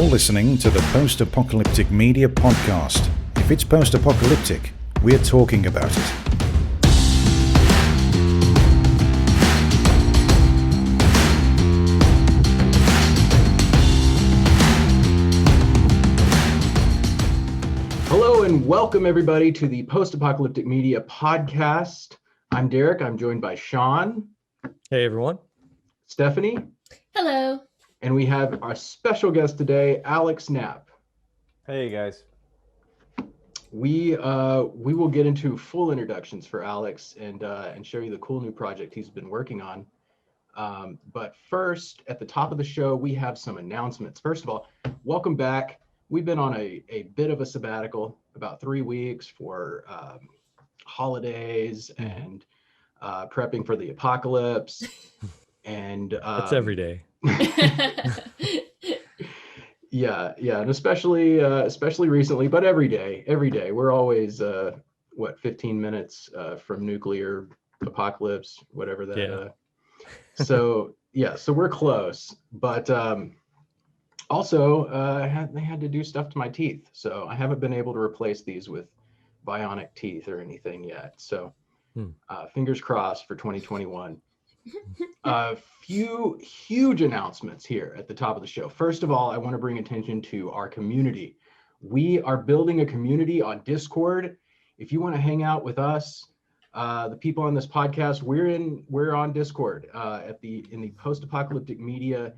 listening to the Post-Apocalyptic Media Podcast. If it's post-apocalyptic, we're talking about it. Hello and welcome everybody to the Post-Apocalyptic Media Podcast. I'm Derek. I'm joined by Sean. Hey everyone. Stephanie. Hello. And we have our special guest today, Alex Knapp. Hey guys. We will get into full introductions for Alex and show you the cool new project he's been working on. But first, at the top of the show, we have some announcements. First of all, welcome back. We've been on a bit of a sabbatical, about 3 weeks for holidays and prepping for the apocalypse. And that's every day. Yeah, and especially recently, but every day. We're always 15 minutes from nuclear apocalypse, whatever that. Yeah. So we're close, but also they had to do stuff to my teeth, so I haven't been able to replace these with bionic teeth or anything yet. So fingers crossed for 2021. A few huge announcements here at the top of the show. First of all, I want to bring attention to our community. We are building a community on Discord. If you want to hang out with us, the people on this podcast, we're on Discord in the Post-Apocalyptic Media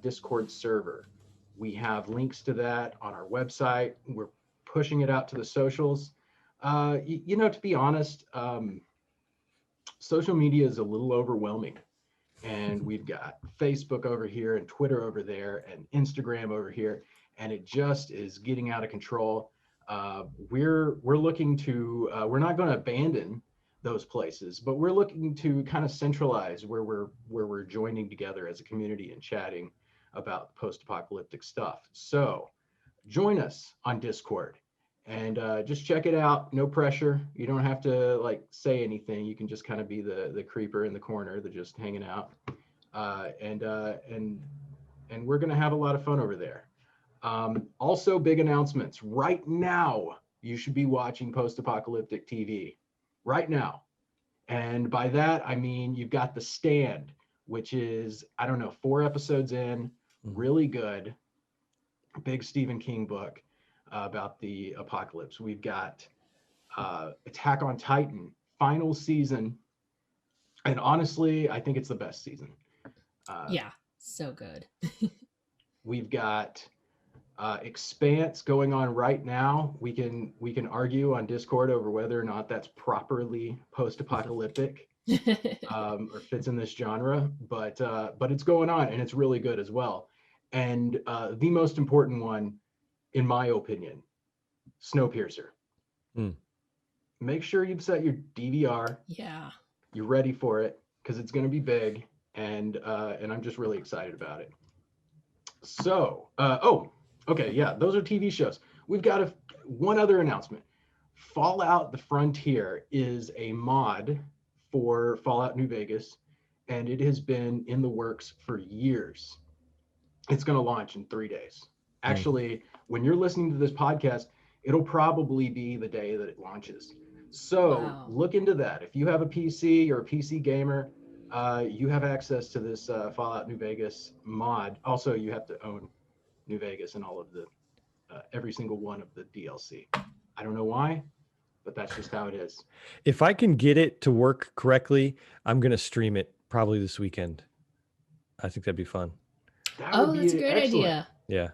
Discord server. We have links to that on our website. We're pushing it out to the socials. To be honest, social media is a little overwhelming, and we've got Facebook over here and Twitter over there and Instagram over here, and it just is getting out of control. We're looking to we're not going to abandon those places, but we're looking to kind of centralize where we're joining together as a community and chatting about post-apocalyptic stuff. So join us on Discord. And just check it out. No pressure. You don't have to say anything. You can just kind of be the creeper in the corner that's just hanging out. And we're gonna have a lot of fun over there. Also, big announcements. Right now, you should be watching Post-Apocalyptic TV. Right now. And by that I mean you've got The Stand, which is 4 episodes in, really good. Big Stephen King book. About the apocalypse. We've got Attack on Titan, final season, and honestly, I think it's the best season. Yeah, so good. We've got Expanse going on right now. We can argue on Discord over whether or not that's properly post-apocalyptic or fits in this genre, but it's going on and it's really good as well. And the most important one, in my opinion, Snowpiercer. Make sure you've set your DVR. Yeah. You're ready for it because it's going to be big, and I'm just really excited about it. So, those are TV shows. We've got one other announcement. Fallout: The Frontier is a mod for Fallout New Vegas, and it has been in the works for years. It's going to launch in 3 days. Actually, when you're listening to this podcast, it'll probably be the day that it launches. So Look into that. If you have a PC or a PC gamer, you have access to this Fallout New Vegas mod. Also, you have to own New Vegas and all of the every single one of the DLC. I don't know why, but that's just how it is. If I can get it to work correctly, I'm going to stream it probably this weekend. I think that'd be fun. That's a great idea. Yeah.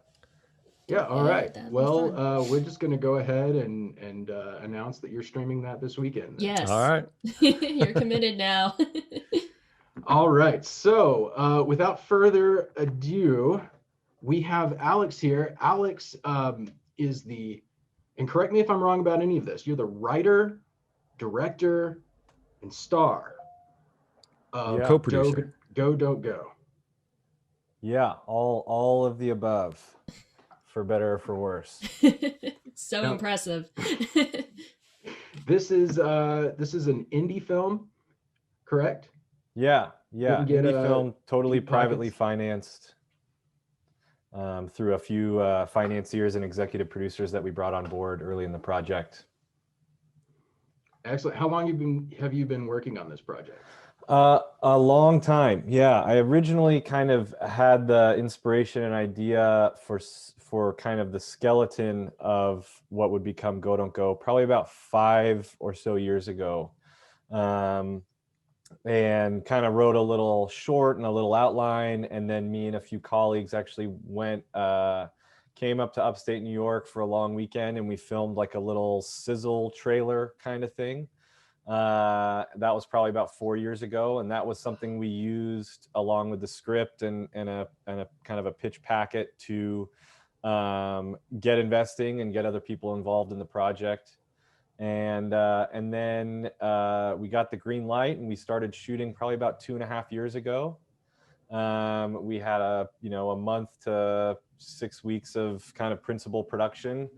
Yeah, all right. Well, we're just going to go ahead and announce that you're streaming that this weekend. Yes. All right. You're committed now. All right. So without further ado, we have Alex here. Alex is and correct me if I'm wrong about any of this, you're the writer, director, and star of co-producer. Go, Don't Go. Yeah, all of the above, for better or for worse. So impressive. This is an indie film, correct? Yeah, Didn't get indie film, totally deep privately pockets. financed. through a few financiers and executive producers that we brought on board early in the project. Excellent. How long have you been working on this project? A long time. Yeah, I originally kind of had the inspiration and idea for kind of the skeleton of what would become Go Don't Go probably about 5 or so years ago. And kind of wrote a little short and a little outline, and then me and a few colleagues actually came up to upstate New York for a long weekend, and we filmed like a little sizzle trailer kind of thing. That was probably about 4 years ago, and that was something we used along with the script and a kind of a pitch packet to get investing and get other people involved in the project. And then we got the green light, and we started shooting probably about 2.5 years ago. We had a month to 6 weeks of kind of principal production,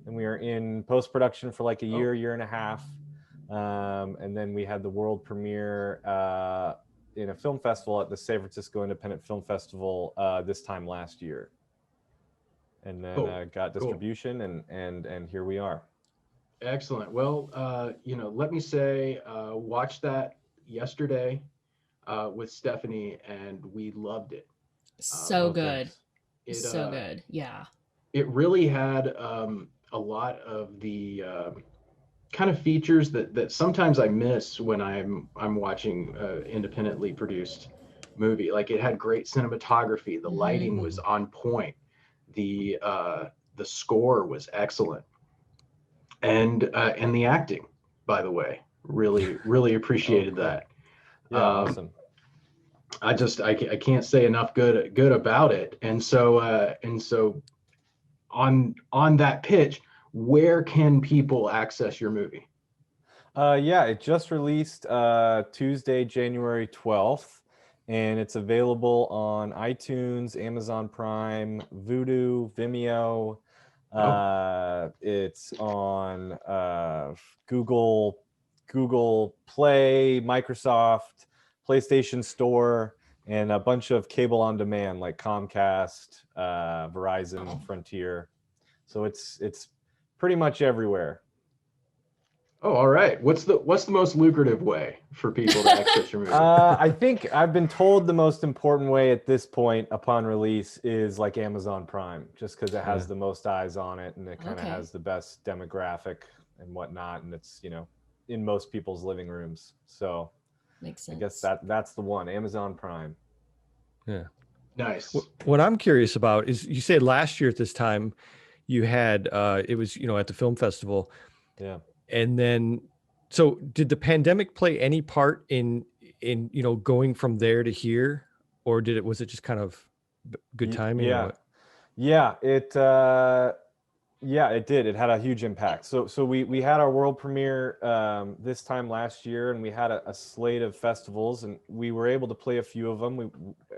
and we were in post-production for like a year and a half. And then we had the world premiere in a film festival at the San Francisco Independent Film Festival this time last year. And then got distribution, and here we are. Excellent. Well, let me say, watched that yesterday with Stephanie, and we loved it. So good. Thanks. So good. Yeah. It really had a lot of the kind of features that sometimes I miss when I'm watching independently produced movie. Like, it had great cinematography. The lighting was on point. The score was excellent. And the acting, by the way, really appreciated that. Yeah, awesome. I can't say enough good about it. And so on that pitch, where can people access your movie? Yeah, it just released Tuesday, January 12th, and it's available on iTunes, Amazon Prime, Vudu, Vimeo. It's on Google Play, Microsoft, PlayStation Store, and a bunch of cable on demand like Comcast, Verizon, Frontier. So it's pretty much everywhere. Oh, all right. What's the most lucrative way for people to access your movie? I think I've been told the most important way at this point upon release is like Amazon Prime, just because it has the most eyes on it, and it kind of has the best demographic and whatnot, and it's in most people's living rooms. So makes sense. I guess that's the one, Amazon Prime. Yeah. Nice. What I'm curious about is, you said last year at this time you had it was at the film festival. Yeah. And then, so did the pandemic play any part in going from there to here, or was it just kind of good timing? Yeah. Or what? Yeah, it did. It had a huge impact. So we had our world premiere this time last year, and we had a slate of festivals, and we were able to play a few of them.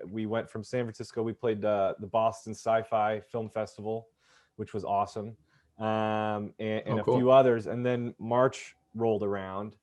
We went from San Francisco. We played the Boston Sci-Fi Film Festival, which was awesome. And a few others, and then March rolled around,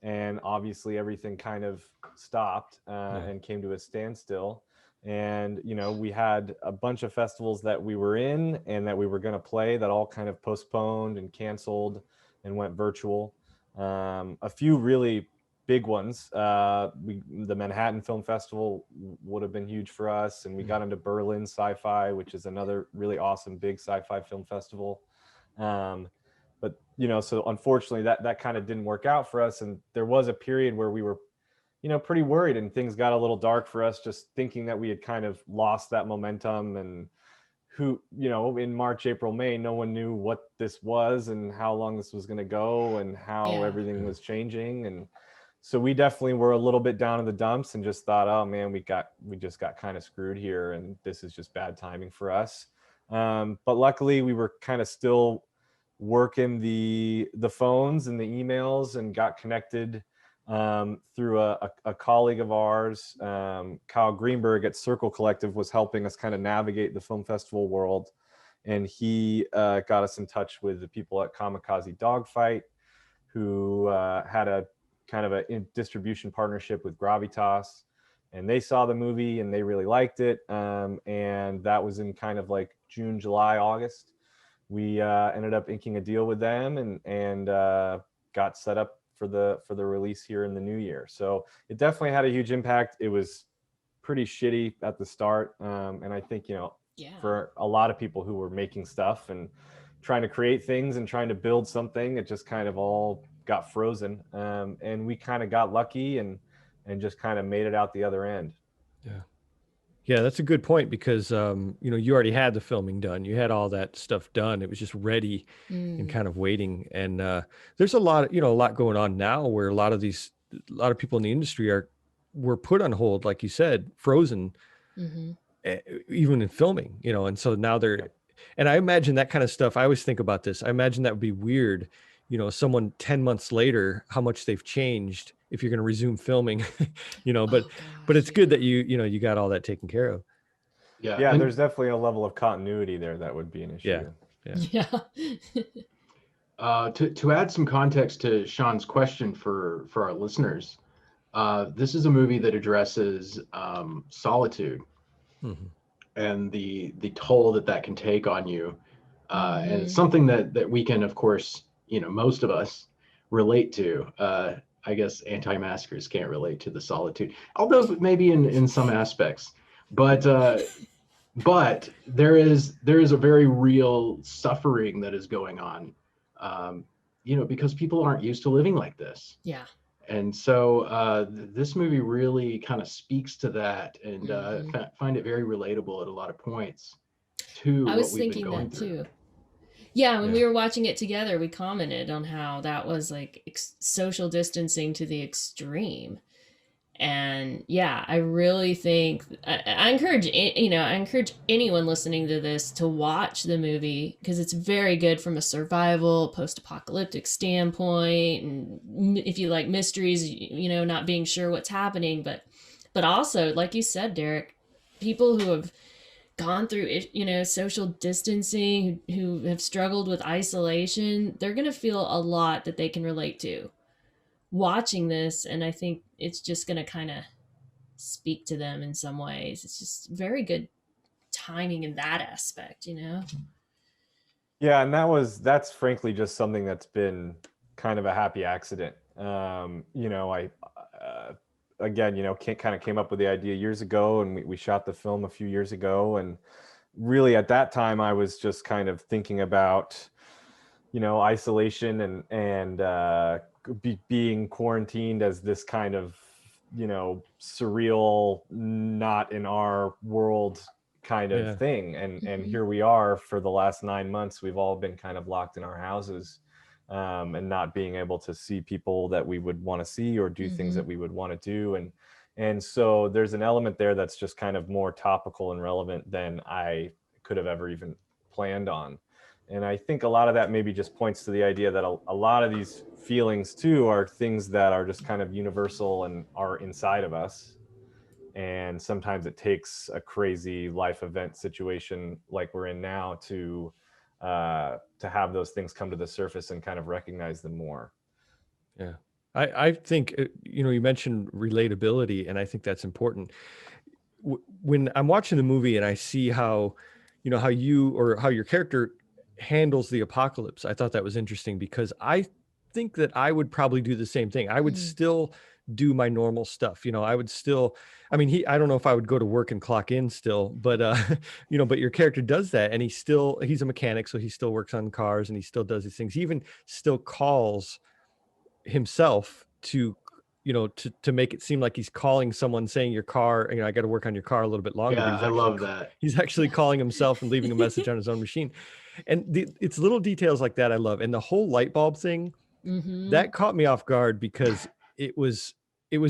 and obviously everything kind of stopped and came to a standstill. And we had a bunch of festivals that we were in and that we were going to play that all kind of postponed and canceled and went virtual. A few really big ones. The Manhattan Film Festival would have been huge for us, and we got into Berlin Sci-Fi, which is another really awesome big sci-fi film festival. But so unfortunately that kind of didn't work out for us, and there was a period where we were pretty worried, and things got a little dark for us, just thinking that we had kind of lost that momentum, and in March, April, May, no one knew what this was and how long this was going to go and how everything was changing. And so we definitely were a little bit down in the dumps and just thought, oh man, we just got kind of screwed here, and this is just bad timing for us. But luckily we were kind of still working the phones and the emails, and got connected through a colleague of ours. Kyle Greenberg at Circle Collective was helping us kind of navigate the film festival world, and he got us in touch with the people at Kamikaze Dogfight, who had a kind of a distribution partnership with Gravitas. and they saw the movie and they really liked it. And that was in kind of like June, July, August. We ended up inking a deal with them and got set up for the release here in the new year. So it definitely had a huge impact. It was pretty shitty at the start, and I think, you know, for a lot of people who were making stuff and trying to create things and trying to build something, it just kind of all got frozen. And we kind of got lucky and just kind of made it out the other end. Yeah, that's a good point, because you know, you already had the filming done, you had all that stuff done, it was just ready and kind of waiting. And there's a lot, you know, a lot going on now where a lot of people in the industry were put on hold, like you said, frozen, even in filming, you know. And so now and I imagine that kind of stuff. I always think about this. I imagine that would be weird, you know, someone 10 months later, how much they've changed if you're going to resume filming, you know. But it's good that you got all that taken care of. Yeah, there's definitely a level of continuity there that would be an issue. To add some context to Sean's question for our listeners, this is a movie that addresses solitude and the toll that can take on you, and it's something that we can, of course, you know, most of us relate to. I guess anti-maskers can't relate to the solitude, although maybe in some aspects. But there is a very real suffering that is going on, you know, because people aren't used to living like this. Yeah. And so this movie really kind of speaks to that, and find it very relatable at a lot of points to I was what we've thinking been going that through. too. Yeah, when we were watching it together, we commented on how that was like social distancing to the extreme. And yeah, I really think I encourage, you know, I encourage anyone listening to this to watch the movie, because it's very good from a survival, post-apocalyptic standpoint. And if you like mysteries, you know, not being sure what's happening, but also, like you said, Derek, people who have gone through, you know, social distancing, who have struggled with isolation, they're going to feel a lot that they can relate to watching this. And I think it's just going to kind of speak to them in some ways. It's just very good timing in that aspect, you know? Yeah, and that's frankly just something that's been kind of a happy accident. You know, I again, you know, kind of came up with the idea years ago, and we shot the film a few years ago, and really at that time I was just kind of thinking about, you know, isolation and being quarantined as this kind of, you know, surreal, not in our world kind of thing. And here we are for the last 9 months, we've all been kind of locked in our houses, and not being able to see people that we would want to see or do things that we would want to do. And so there's an element there that's just kind of more topical and relevant than I could have ever even planned on. And I think a lot of that maybe just points to the idea that a lot of these feelings too are things that are just kind of universal and are inside of us. And sometimes it takes a crazy life event situation like we're in now to have those things come to the surface and kind of recognize them more. Yeah. I think, you know, you mentioned relatability, and I think that's important. When I'm watching the movie and I see how, you know, how your character handles the apocalypse, I thought that was interesting, because I think that I would probably do the same thing. I would still do my normal stuff. You know, I would still, I mean, I don't know if I would go to work and clock in still, but, you know, but your character does that, and he's a mechanic. So he still works on cars and he still does these things. He even still calls himself to, you know, to make it seem like he's calling someone, saying your car, you know, I got to work on your car a little bit longer. Yeah, But I love that. he's actually calling himself and leaving a message on his own machine. And it's little details like that I love. And the whole light bulb thing, that caught me off guard, because it was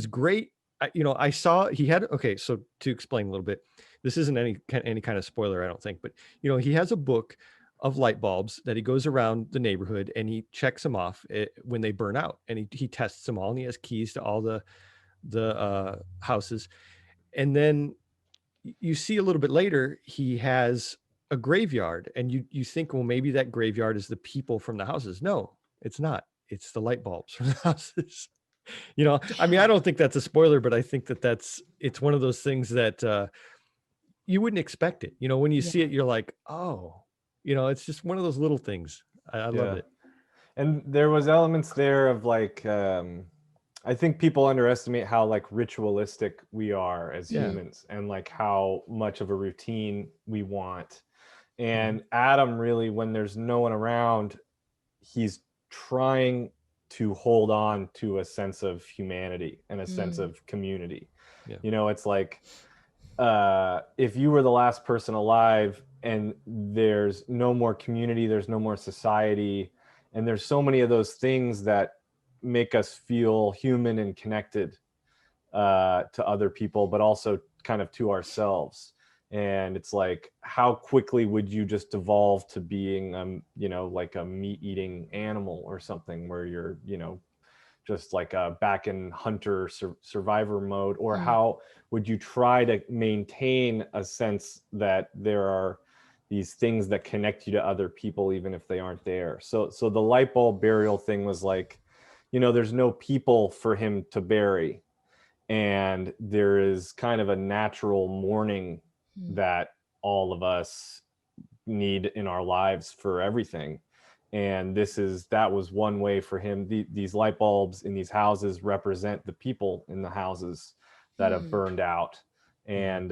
great. You know, I saw he had, okay, so to explain a little bit, this isn't any kind of spoiler, I don't think, but, you know, he has a book of light bulbs that he goes around the neighborhood and he checks them off when they burn out, and he tests them all, and he has keys to all the houses. And then you see a little bit later, he has a graveyard, and you think, well, maybe that graveyard is the people from the houses. No, it's not. It's the light bulbs from the houses. You know, I mean, I don't think that's a spoiler, but I think that it's one of those things that you wouldn't expect it. You know, when you see it, you're like, oh, you know, it's just one of those little things. I love it. And there was elements there of like, I think people underestimate how like ritualistic we are as humans, and like how much of a routine we want. And Adam really, when there's no one around, he's trying to hold on to a sense of humanity and a sense of community. You know, it's like, if you were the last person alive and there's no more community, there's no more society, and there's so many of those things that make us feel human and connected to other people, but also kind of to ourselves. And it's like, how quickly would you just evolve to being, you know, like a meat-eating animal or something, where you're, you know, just like back in hunter survivor mode? Or how would you try to maintain a sense that there are these things that connect you to other people, even if they aren't there? So the light bulb burial thing was like, you know, there's no people for him to bury, and there is kind of a natural mourning that all of us need in our lives for everything. And that was one way for him. These light bulbs in these houses represent the people in the houses that have burned out, and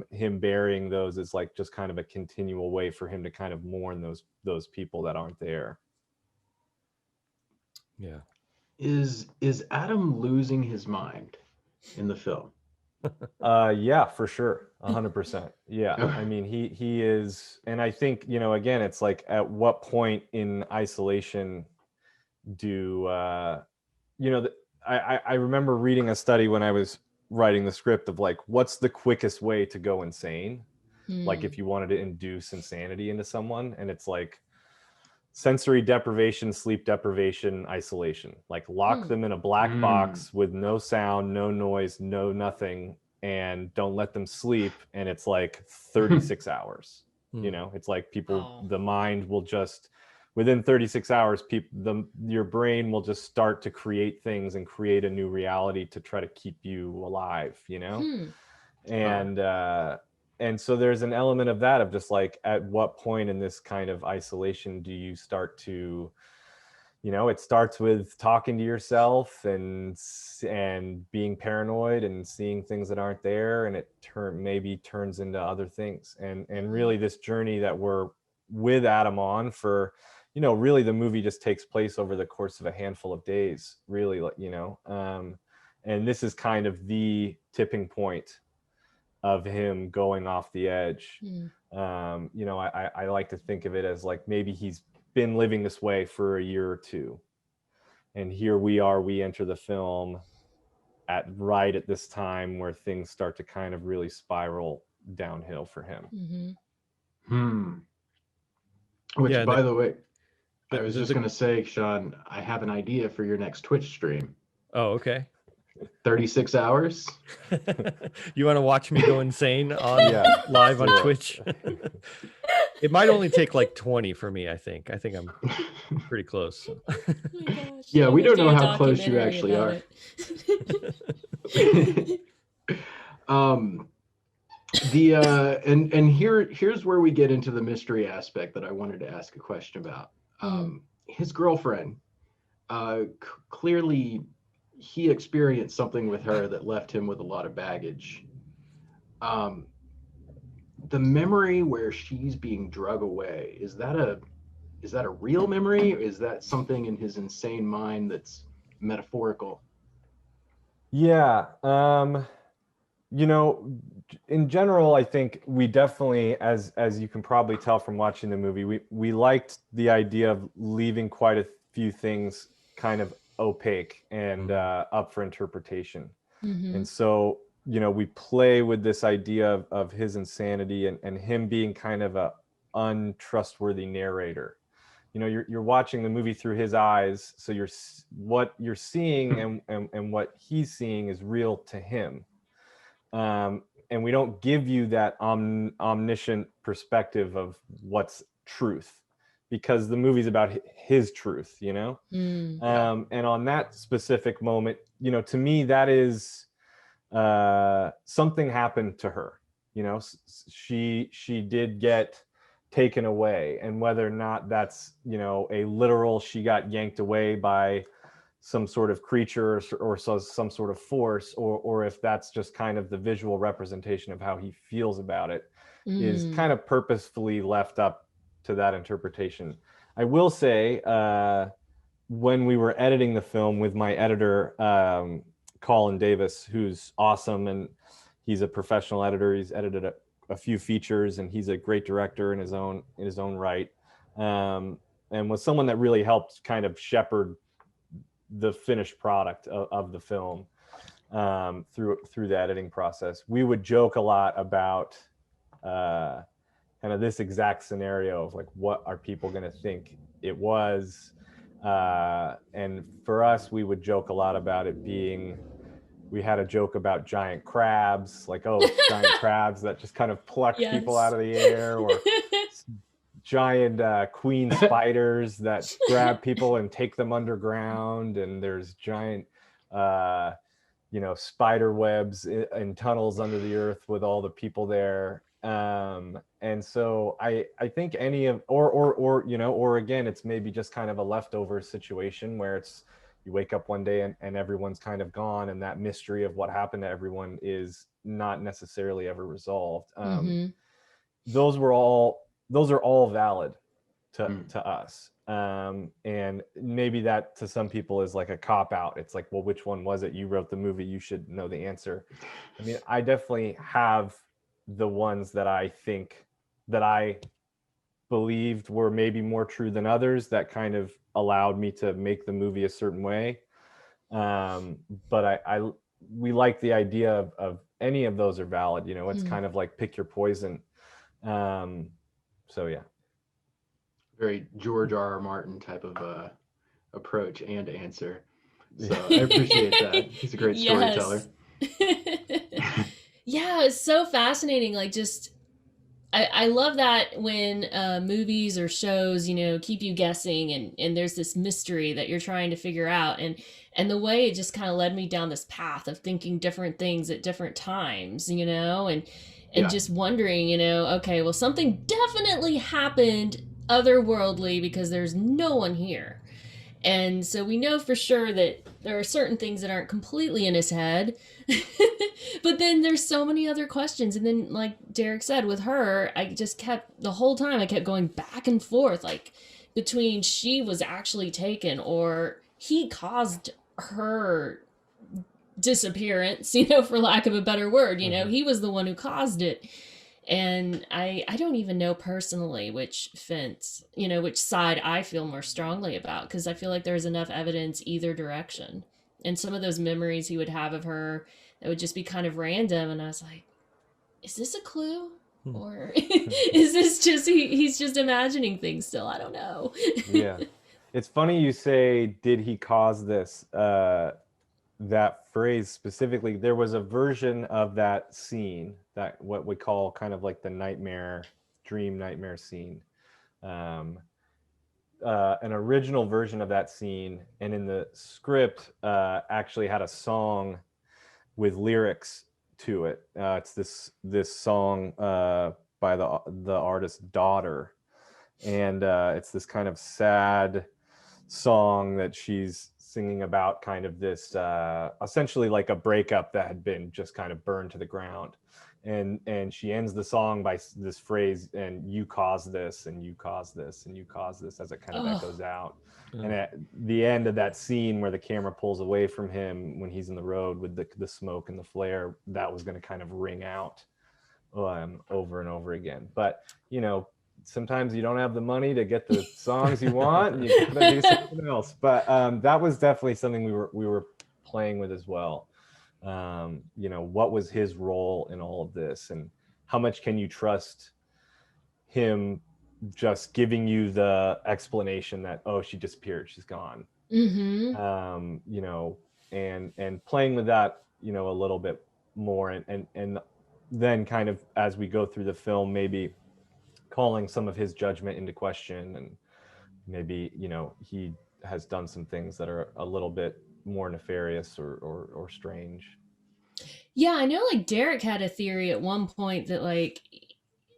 him burying those is like just kind of a continual way for him to kind of mourn those people that aren't there. Yeah. Is Adam losing his mind in the film? Yeah, for sure. 100%. Yeah. I mean, he is. And I think, you know, again, it's like, at what point in isolation do, you know, I remember reading a study when I was writing the script of like, what's the quickest way to go insane? Like if you wanted to induce insanity into someone, and it's like sensory deprivation, sleep deprivation, isolation. Like lock them in a black box with no sound, no noise, no nothing, and don't let them sleep. And it's like 36 hours. You know, it's like people, the mind will just, within 36 hours, your brain will just start to create things and create a new reality to try to keep you alive, you know? And so there's an element of that, of just like, at what point in this kind of isolation do you start to, you know, it starts with talking to yourself and being paranoid and seeing things that aren't there, and it maybe turns into other things. And really this journey that we're with Adam on for, you know, really the movie just takes place over the course of a handful of days, really, you know, and this is kind of the tipping point of him going off the edge. You know, I like to think of it as like, maybe he's been living this way for a year or two, and here we enter the film right at this time where things start to kind of really spiral downhill for him. Which, by the way, I was just going to say, Sean, I have an idea for your next Twitch stream. Oh, okay. 36 hours. You want to watch me go insane live on Twitch? It might only take like 20 for me, I think. I think I'm pretty close. Oh my gosh. Yeah, we don't know how close you actually are. Here's where we get into the mystery aspect that I wanted to ask a question about. His girlfriend, clearly he experienced something with her that left him with a lot of baggage. The memory where she's being drug away, is that a real memory, or is that something in his insane mind that's metaphorical? Yeah. You know, in general, I think we definitely, as you can probably tell from watching the movie, we liked the idea of leaving quite a few things kind of opaque and up for interpretation. And so, you know, we play with this idea of his insanity and him being kind of a untrustworthy narrator. You know, you're watching the movie through his eyes, so what you're seeing and what he's seeing is real to him. And we don't give you that omniscient perspective of what's truth, because the movie's about his truth, you know. Mm. And on that specific moment, you know, to me that is something happened to her, you know. She did get taken away, and whether or not that's, you know, a literal she got yanked away by some sort of creature or some sort of force, or if that's just kind of the visual representation of how he feels about it, is kind of purposefully left up to that interpretation. I will say, when we were editing the film with my editor, Colin Davis, who's awesome, and he's a professional editor. He's edited a few features, and he's a great director in his own right, and was someone that really helped kind of shepherd the finished product of the film through the editing process. We would joke a lot about kind of this exact scenario of like, what are people going to think it was? And for us, we would joke a lot about it being, we had a joke about giant crabs, like, oh, it's giant crabs that just kind of pluck people out of the air, or giant queen spiders that grab people and take them underground, and there's giant you know, spider webs in tunnels under the earth with all the people there. And so I think any of, or you know, or again, it's maybe just kind of a leftover situation where it's, you wake up one day and everyone's kind of gone, and that mystery of what happened to everyone is not necessarily ever resolved. Those are all valid to us. And maybe that to some people is like a cop out. It's like, well, which one was it? You wrote the movie, you should know the answer. I mean, I definitely have the ones that I think that I believed were maybe more true than others, that kind of allowed me to make the movie a certain way. But we like the idea of any of those are valid, you know. It's kind of like pick your poison. So yeah. Very George R.R. Martin type of approach and answer. So I appreciate that. He's a great storyteller. Yeah, it's so fascinating. Like, just I love that when movies or shows, you know, keep you guessing, and there's this mystery that you're trying to figure out, and the way it just kind of led me down this path of thinking different things at different times, you know, and just wondering, you know, okay, well, something definitely happened otherworldly because there's no one here. And so we know for sure that there are certain things that aren't completely in his head. But then there's so many other questions. And then, like Derek said, with her, I just kept, the whole time, I kept going back and forth, like between she was actually taken or he caused her disappearance, you know, for lack of a better word. You know, he was the one who caused it. And I don't even know personally which fence, you know, which side I feel more strongly about, because I feel like there's enough evidence either direction. And some of those memories he would have of her that would just be kind of random. And I was like, is this a clue? Or is this just, he's just imagining things still? I don't know. Yeah. It's funny you say, did he cause this? That phrase specifically, there was a version of that scene, that what we call kind of like the dream nightmare scene, an original version of that scene, and in the script actually had a song with lyrics to it. It's this song by the artist's daughter, and it's this kind of sad song that she's singing about kind of this essentially like a breakup that had been just kind of burned to the ground, and she ends the song by this phrase, and you caused this, and you caused this, and you caused this, as it kind of echoes out. And at the end of that scene where the camera pulls away from him when he's in the road with the smoke and the flare, that was going to kind of ring out over and over again. But you know, sometimes you don't have the money to get the songs you want, and you gotta do something else. But that was definitely something we were playing with as well. You know, what was his role in all of this, and how much can you trust him just giving you the explanation that, oh, she disappeared, she's gone. You know, and playing with that, you know, a little bit more, and then kind of as we go through the film, maybe calling some of his judgment into question, maybe, you know, he has done some things that are a little bit more nefarious or strange. Yeah, I know like Derek had a theory at one point that like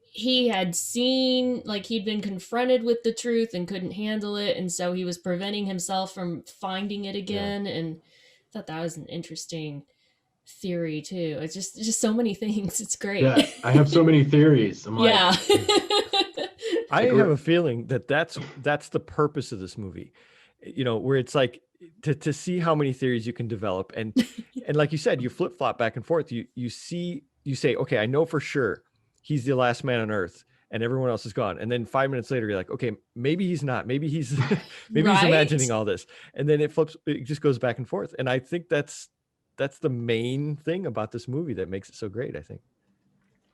he had seen, like he'd been confronted with the truth and couldn't handle it, and so he was preventing himself from finding it Yeah. again. And I thought that was an interesting theory too. It's just so many things. It's great. Yeah, I have so many theories. I'm like, Yeah. I Like, have a feeling that that's the purpose of this movie, you know, where it's like to see how many theories you can develop, and like you said, you flip flop back and forth. You say, okay, I know for sure he's the last man on Earth, and everyone else is gone. And then 5 minutes later, you're like, okay, maybe he's not. Maybe he's maybe he's Right? imagining all this, and then it flips. It just goes back and forth. And I think that's the main thing about this movie that makes it so great, I think.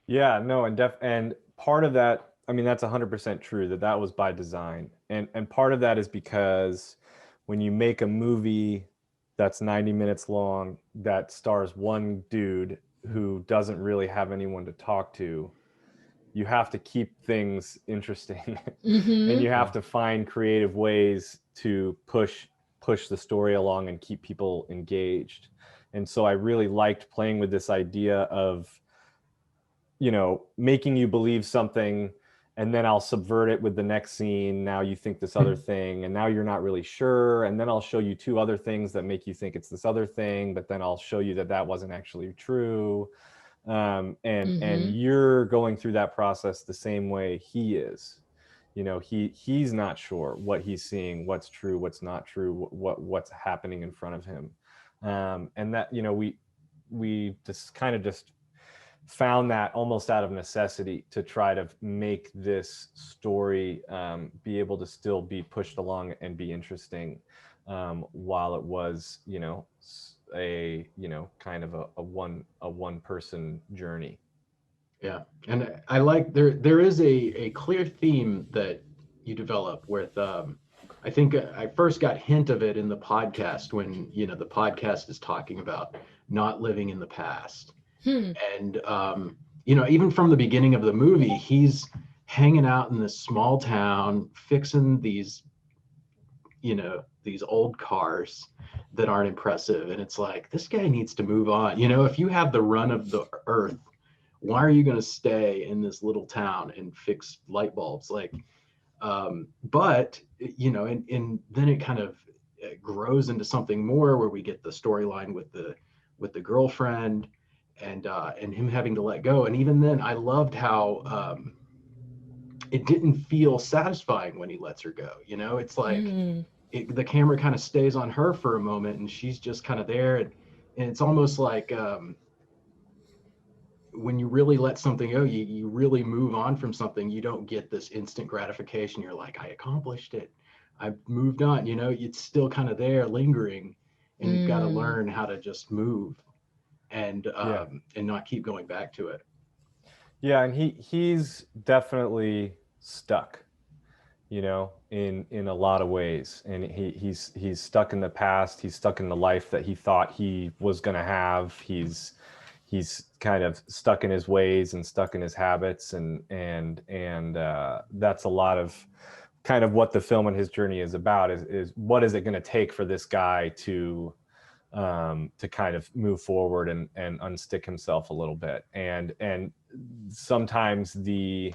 Yeah, no, and part of that, I mean, that's 100% true that was by design. And part of that is because when you make a movie that's 90 minutes long that stars one dude who doesn't really have anyone to talk to, you have to keep things interesting. And you have to find creative ways to push the story along and keep people engaged. And so I really liked playing with this idea of, you know, making you believe something, and then I'll subvert it with the next scene. Now you think this other thing, and now you're not really sure. And then I'll show you two other things that make you think it's this other thing, but then I'll show you that wasn't actually true. And you're going through that process the same way he is. You know, he's not sure what he's seeing, what's true, what's not true, what's happening in front of him. And that, you know, we just kind of just found that almost out of necessity to try to make this story be able to still be pushed along and be interesting, while it was, you know, a, you know, kind of a one person journey. yeah, and I like there is a clear theme that you develop with. I think I first got hint of it in the podcast when, you know, the podcast is talking about not living in the past. And you know, even from the beginning of the movie, he's hanging out in this small town fixing these, you know, these old cars that aren't impressive, and it's like, this guy needs to move on. You know, if you have the run of the earth, why are you going to stay in this little town and fix light bulbs? Like, but you know, and then it kind of grows into something more where we get the storyline with the girlfriend, and him having to let go. And even then, I loved how it didn't feel satisfying when he lets her go. You know, it's like the camera kind of stays on her for a moment, and she's just kind of there, and it's almost like when you really let something go, you really move on from something. You don't get this instant gratification. You're like, I accomplished it, I've moved on. You know, it's still kind of there lingering, and you've got to learn how to just move and not keep going back to it. Yeah, and he's definitely stuck, you know, in a lot of ways. And he's stuck in the past. He's stuck in the life that he thought he was going to have. He's kind of stuck in his ways and stuck in his habits, and that's a lot of kind of what the film and his journey is about. Is what is it going to take for this guy to kind of move forward and unstick himself a little bit. And sometimes the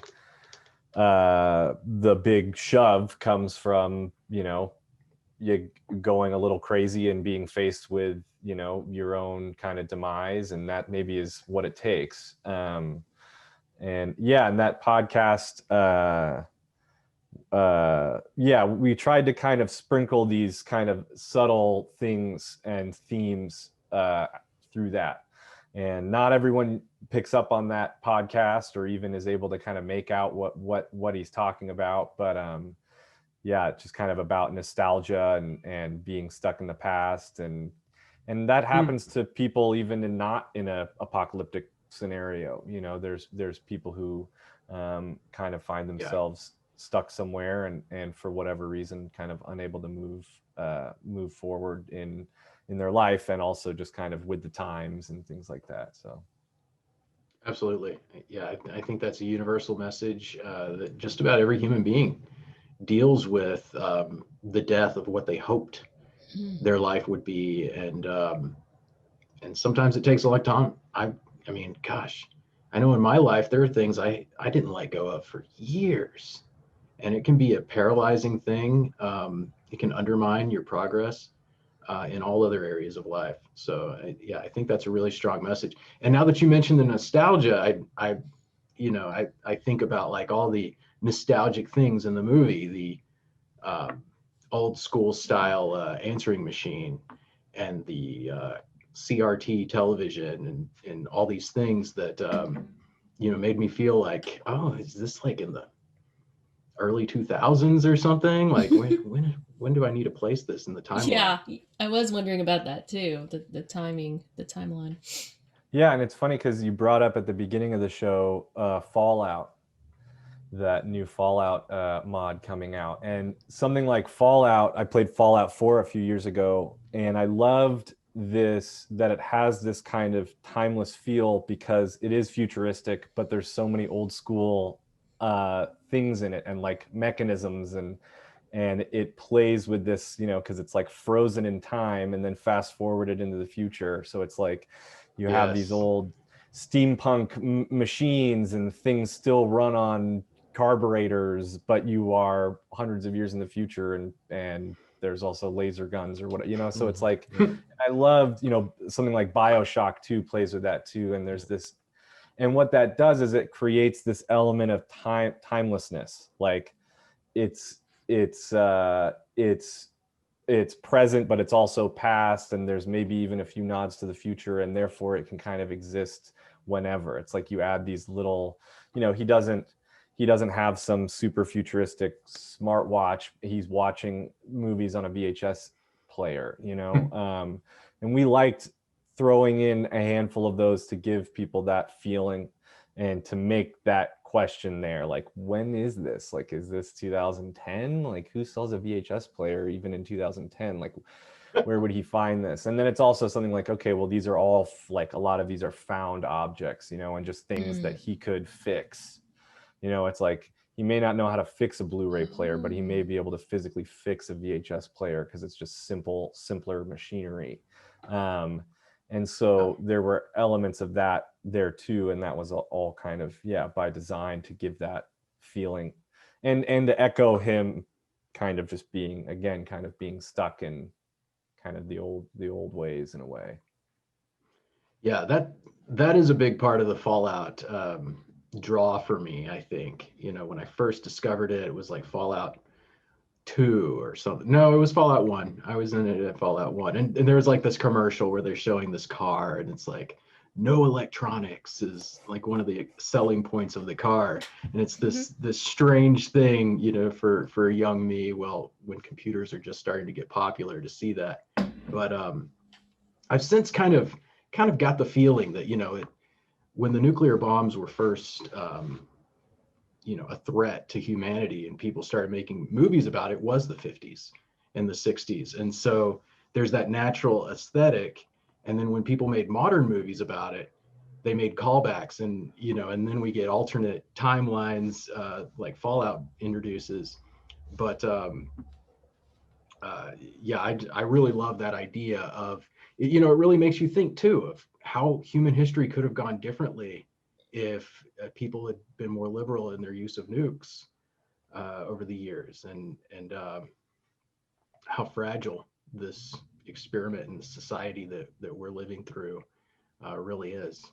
big shove comes from, you know, you going a little crazy and being faced with, you know, your own kind of demise, and that maybe is what it takes. And that podcast, we tried to kind of sprinkle these kind of subtle things and themes through that, and not everyone picks up on that podcast or even is able to kind of make out what he's talking about. But it's just kind of about nostalgia and being stuck in the past, and that happens to people even not in a apocalyptic scenario. You know, there's people who kind of find themselves stuck somewhere and for whatever reason kind of unable to move forward in their life, and also just kind of with the times and things like that. So Absolutely. Yeah, I think that's a universal message that just about every human being deals with the death of what they hoped their life would be, and sometimes it takes a long time. I mean, gosh, I know in my life there are things I didn't let go of for years, and it can be a paralyzing thing. It can undermine your progress in all other areas of life. So yeah, I think that's a really strong message. And now that you mentioned the nostalgia, I think about like all the nostalgic things in the movie, the old school style answering machine, and the CRT television, and all these things that made me feel like, oh, is this like in the early 2000s or something? Like when do I need to place this in the timeline? Yeah, I was wondering about that too. The timing, the timeline. Yeah, and it's funny because you brought up at the beginning of the show Fallout, that new Fallout mod coming out, and something like Fallout. I played Fallout 4 a few years ago, and I loved this, that it has this kind of timeless feel because it is futuristic, but there's so many old school things in it, and like mechanisms, and it plays with this, because it's like frozen in time and then fast forwarded into the future. So it's like you have these old steampunk machines, and things still run on carburetors, but you are hundreds of years in the future, and there's also laser guns or what, so it's like, I loved, something like BioShock 2 plays with that too. And there's this, and what that does is it creates this element of timelessness. Like it's present, but it's also past, and there's maybe even a few nods to the future, and therefore it can kind of exist whenever. It's like you add these little, he doesn't have some super futuristic smartwatch. He's watching movies on a VHS player, and we liked throwing in a handful of those to give people that feeling and to make that question there, like, when is this? Like, is this 2010? Like, who sells a VHS player even in 2010? Like, where would he find this? And then it's also something like, okay, well, these are all like, a lot of these are found objects, and just things that he could fix. It's like, he may not know how to fix a Blu-ray player, but he may be able to physically fix a VHS player because it's just simpler machinery. And so there were elements of that there too, and that was all kind of, by design, to give that feeling, and to echo him kind of just being, again, kind of being stuck in kind of the old ways in a way. Yeah, that is a big part of the Fallout draw for me, I think. When I first discovered it, it was like Fallout 2 or something. No, it was Fallout 1. I was in it at Fallout 1. And there was like this commercial where they're showing this car, and it's like, no electronics is like one of the selling points of the car. And it's this strange thing, for young me, well, when computers are just starting to get popular, to see that. But I've since kind of got the feeling that, when the nuclear bombs were first a threat to humanity, and people started making movies about it, was the 50s and the 60s. And so there's that natural aesthetic. And then when people made modern movies about it, they made callbacks, and and then we get alternate timelines, like Fallout introduces. But I really love that idea of, it really makes you think too of how human history could have gone differently if people had been more liberal in their use of nukes over the years, and how fragile this experiment in the society that we're living through really is.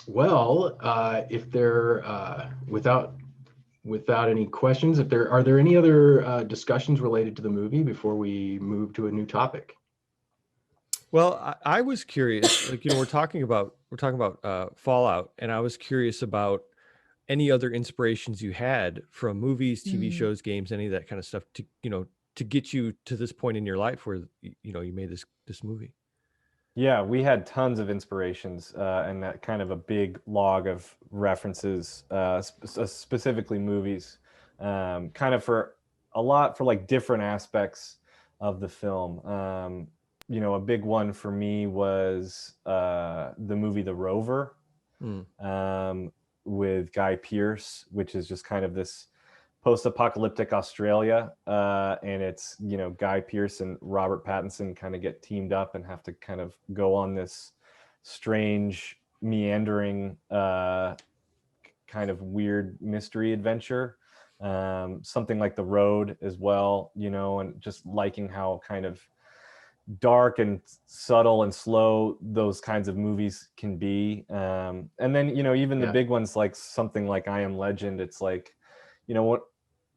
Well, if there, without any questions, are there any other discussions related to the movie before we move to a new topic? Well, I was curious, like, we're talking about Fallout, and I was curious about any other inspirations you had from movies, TV shows, games, any of that kind of stuff to get you to this point in your life where you made this movie. Yeah, we had tons of inspirations, and that kind of a big log of references, specifically movies, kind of for like different aspects of the film. A big one for me was the movie The Rover. with Guy Pearce, which is just kind of this post-apocalyptic Australia, and it's, you know, Guy Pearce and Robert Pattinson kind of get teamed up and have to kind of go on this strange, meandering, kind of weird mystery adventure, something like The Road as well, you know, and just liking how kind of dark and subtle and slow those kinds of movies can be. And then, you know, even the big ones, like something like I Am Legend, it's like, you know, what,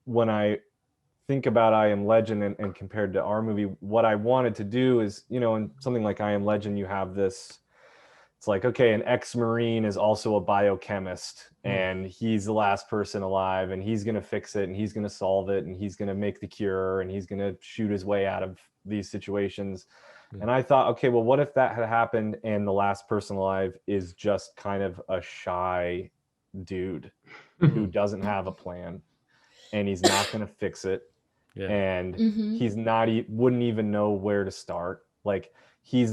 when I think about I Am Legend and compared to our movie, what I wanted to do is, you know, in something like I Am Legend, you have this, it's like, okay, an ex-Marine is also a biochemist, and he's the last person alive, and he's going to fix it, and he's going to solve it, and he's going to make the cure, and he's going to shoot his way out of these situations. And I thought, okay, well, what if that had happened and the last person alive is just kind of a shy dude who doesn't have a plan, and he's not going to fix it, and he's not, wouldn't even know where to start. Like, he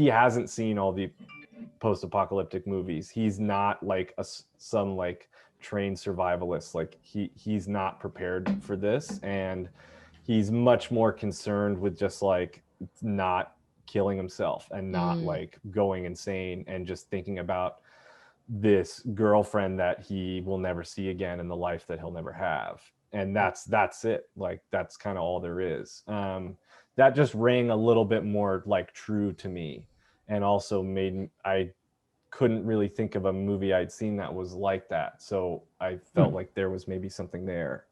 hasn't seen all the post-apocalyptic movies. He's not like some like trained survivalist. Like, he's not prepared for this, and he's much more concerned with just like not killing himself and not like going insane, and just thinking about this girlfriend that he will never see again and the life that he'll never have. And that's it. Like, that's kind of all there is. That just rang a little bit more like true to me, and also I couldn't really think of a movie I'd seen that was like that. So I felt like there was maybe something there.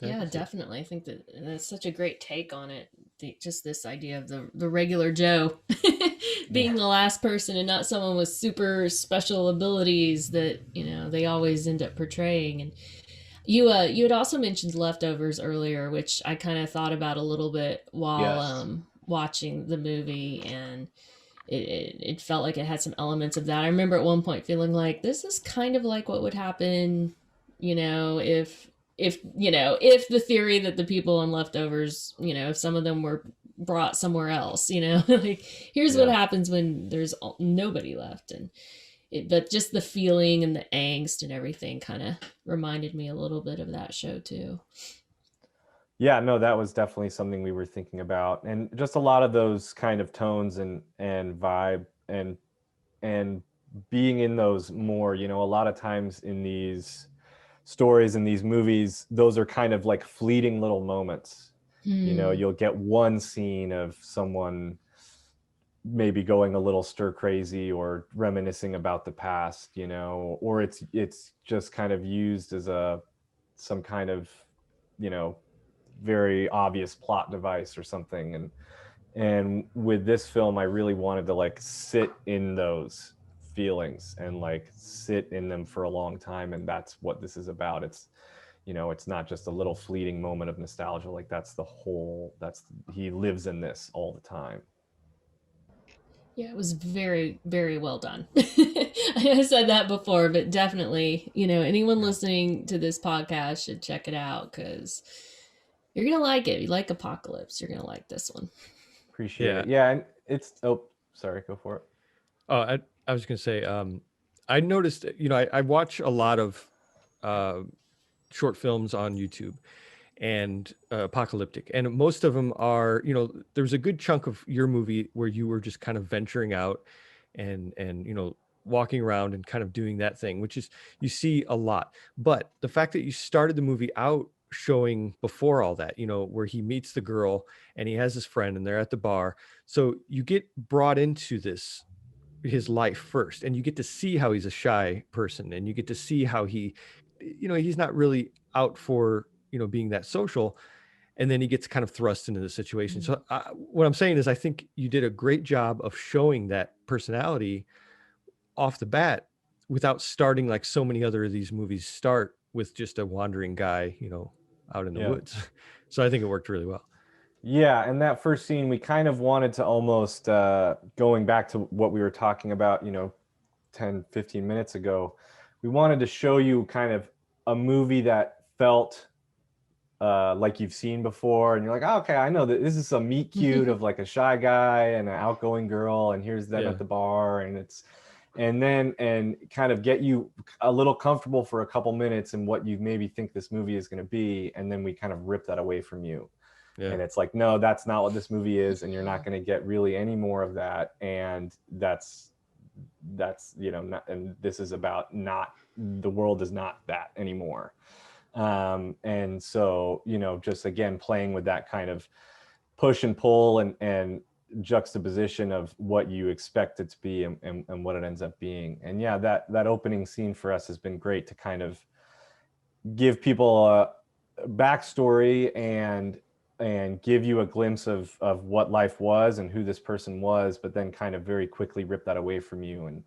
Yeah, definitely. I think that's such a great take on it. Just this idea of the regular Joe being the last person, and not someone with super special abilities that, you know, they always end up portraying. And you had also mentioned Leftovers earlier, which I kind of thought about a little bit while watching the movie, and it felt like it had some elements of that. I remember at one point feeling like this is kind of like what would happen, you know, if the theory that the people on Leftovers, you know, if some of them were brought somewhere else, you know, like, here's what happens when there's nobody left. And but just the feeling and the angst and everything kind of reminded me a little bit of that show too. Yeah, no, that was definitely something we were thinking about, and just a lot of those kind of tones and vibe and being in those more, you know, a lot of times in these stories and these movies, those are kind of like fleeting little moments. You know, you'll get one scene of someone maybe going a little stir crazy or reminiscing about the past, you know, or it's just kind of used as some kind of, you know, very obvious plot device or something. And with this film, I really wanted to like sit in those feelings and like sit in them for a long time, and that's what this is about. It's, you know, it's not just a little fleeting moment of nostalgia. Like, he lives in this all the time. Yeah, it was very, very well done. I said that before, but definitely, you know, anyone listening to this podcast should check it out, because you're going to like it. If you like Apocalypse, you're going to like this one. Appreciate it. Yeah, and it's, oh, sorry, go for it. Oh, I was going to say, I noticed, you know, I watch a lot of short films on YouTube, and apocalyptic, and most of them are, you know, there's a good chunk of your movie where you were just kind of venturing out and you know, walking around and kind of doing that thing, which is, you see a lot. But the fact that you started the movie out showing before all that, you know, where he meets the girl and he has his friend and they're at the bar, so you get brought into his life first, and you get to see how he's a shy person, and you get to see how he, you know, he's not really out for, you know, being that social, and then he gets kind of thrust into the situation. So what I'm saying is, I think you did a great job of showing that personality off the bat without starting like so many other of these movies start with just a wandering guy, you know, out in the woods. So I think it worked really well. Yeah, and that first scene, we kind of wanted to almost, going back to what we were talking about, you know, 10, 15 minutes ago, we wanted to show you kind of a movie that felt like you've seen before, and you're like, oh, okay, I know that this is a meet cute of like a shy guy and an outgoing girl, and here's them at the bar, and and kind of get you a little comfortable for a couple minutes in what you maybe think this movie is going to be, and then we kind of rip that away from you. Yeah. And it's like, no, that's not what this movie is, and you're not going to get really any more of that. And that's not, and this is about not, the world is not that anymore. And so, just again playing with that kind of push and pull and juxtaposition of what you expect it to be and what it ends up being. And yeah, that opening scene for us has been great to kind of give people a backstory and give you a glimpse of what life was and who this person was, but then kind of very quickly rip that away from you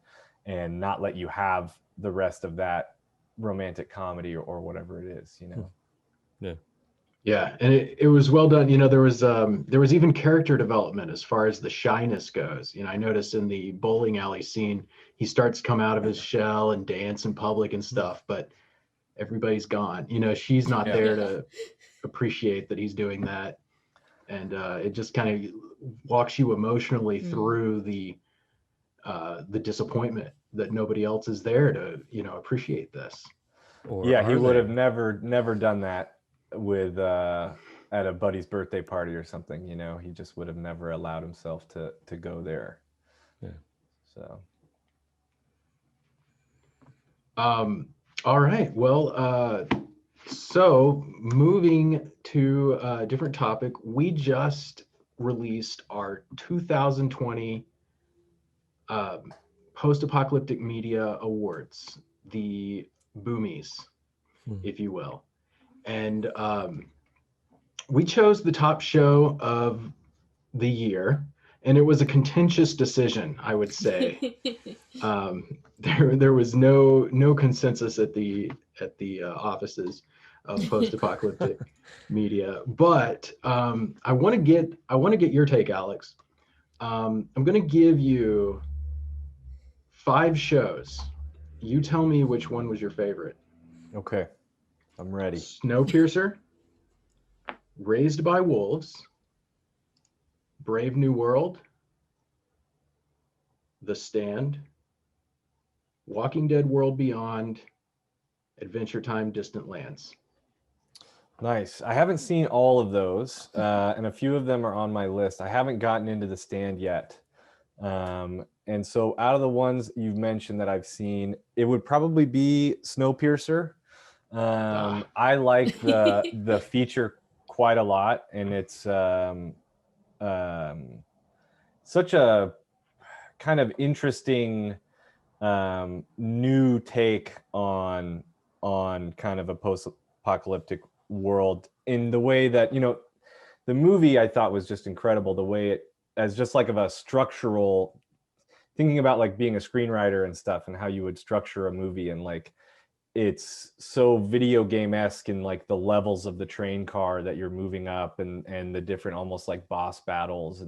and not let you have the rest of that romantic comedy or whatever it is, Yeah. Yeah, and it was well done. There was even character development as far as the shyness goes. I noticed in the bowling alley scene, he starts to come out of his shell and dance in public and stuff, but everybody's gone. She's not there to appreciate that he's doing that, and it just kind of walks you emotionally through the disappointment that nobody else is there to appreciate this. Or yeah, he are would they? have never done that with at a buddy's birthday party or something. He just would have never allowed himself to go there. Yeah. So all right, well, so moving to a different topic, we just released our 2020 post-apocalyptic media awards, the boomies, if you will. And we chose the top show of the year, and it was a contentious decision, I would say. There was no consensus at the offices of post-apocalyptic media, but I want to get your take, Alex. I'm going to give you 5 shows. You tell me which one was your favorite. okay, I'm ready. Snowpiercer, Raised by Wolves, Brave New World, The Stand, Walking Dead World Beyond, Adventure Time Distant Lands. Nice. I haven't seen all of those, and a few of them are on my list. I haven't gotten into The Stand yet. And so out of the ones you've mentioned that I've seen, it would probably be Snowpiercer. I like the feature quite a lot, and it's such a kind of interesting new take on kind of a post-apocalyptic world, in the way that the movie I thought was just incredible, the way it, as just like of a structural, thinking about like being a screenwriter and stuff and how you would structure a movie, and like it's so video game-esque in like the levels of the train car that you're moving up, and the different almost like boss battles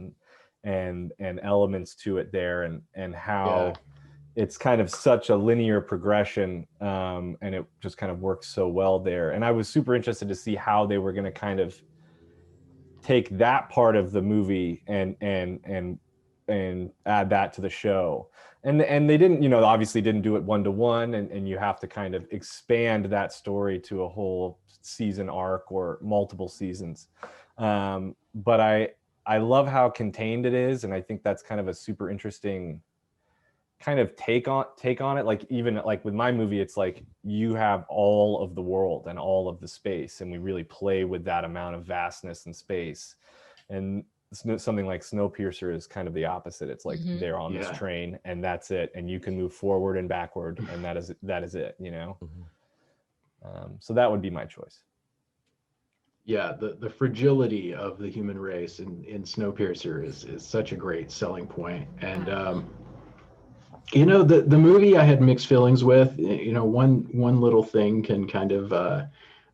and elements to it there, and how it's kind of such a linear progression, and it just kind of works so well there. And I was super interested to see how they were going to kind of take that part of the movie and add that to the show. And they didn't, obviously didn't do it one-to-one, and you have to kind of expand that story to a whole season arc or multiple seasons. But I love how contained it is, and I think that's kind of a super interesting kind of take on it. Like even like with my movie, it's like you have all of the world and all of the space, and we really play with that amount of vastness and space. And something like Snowpiercer is kind of the opposite. It's like they're on this train and that's it, and you can move forward and backward, and that is it, so that would be my choice. Yeah, the fragility of the human race in Snowpiercer is such a great selling point. And the movie I had mixed feelings with. One little thing can kind of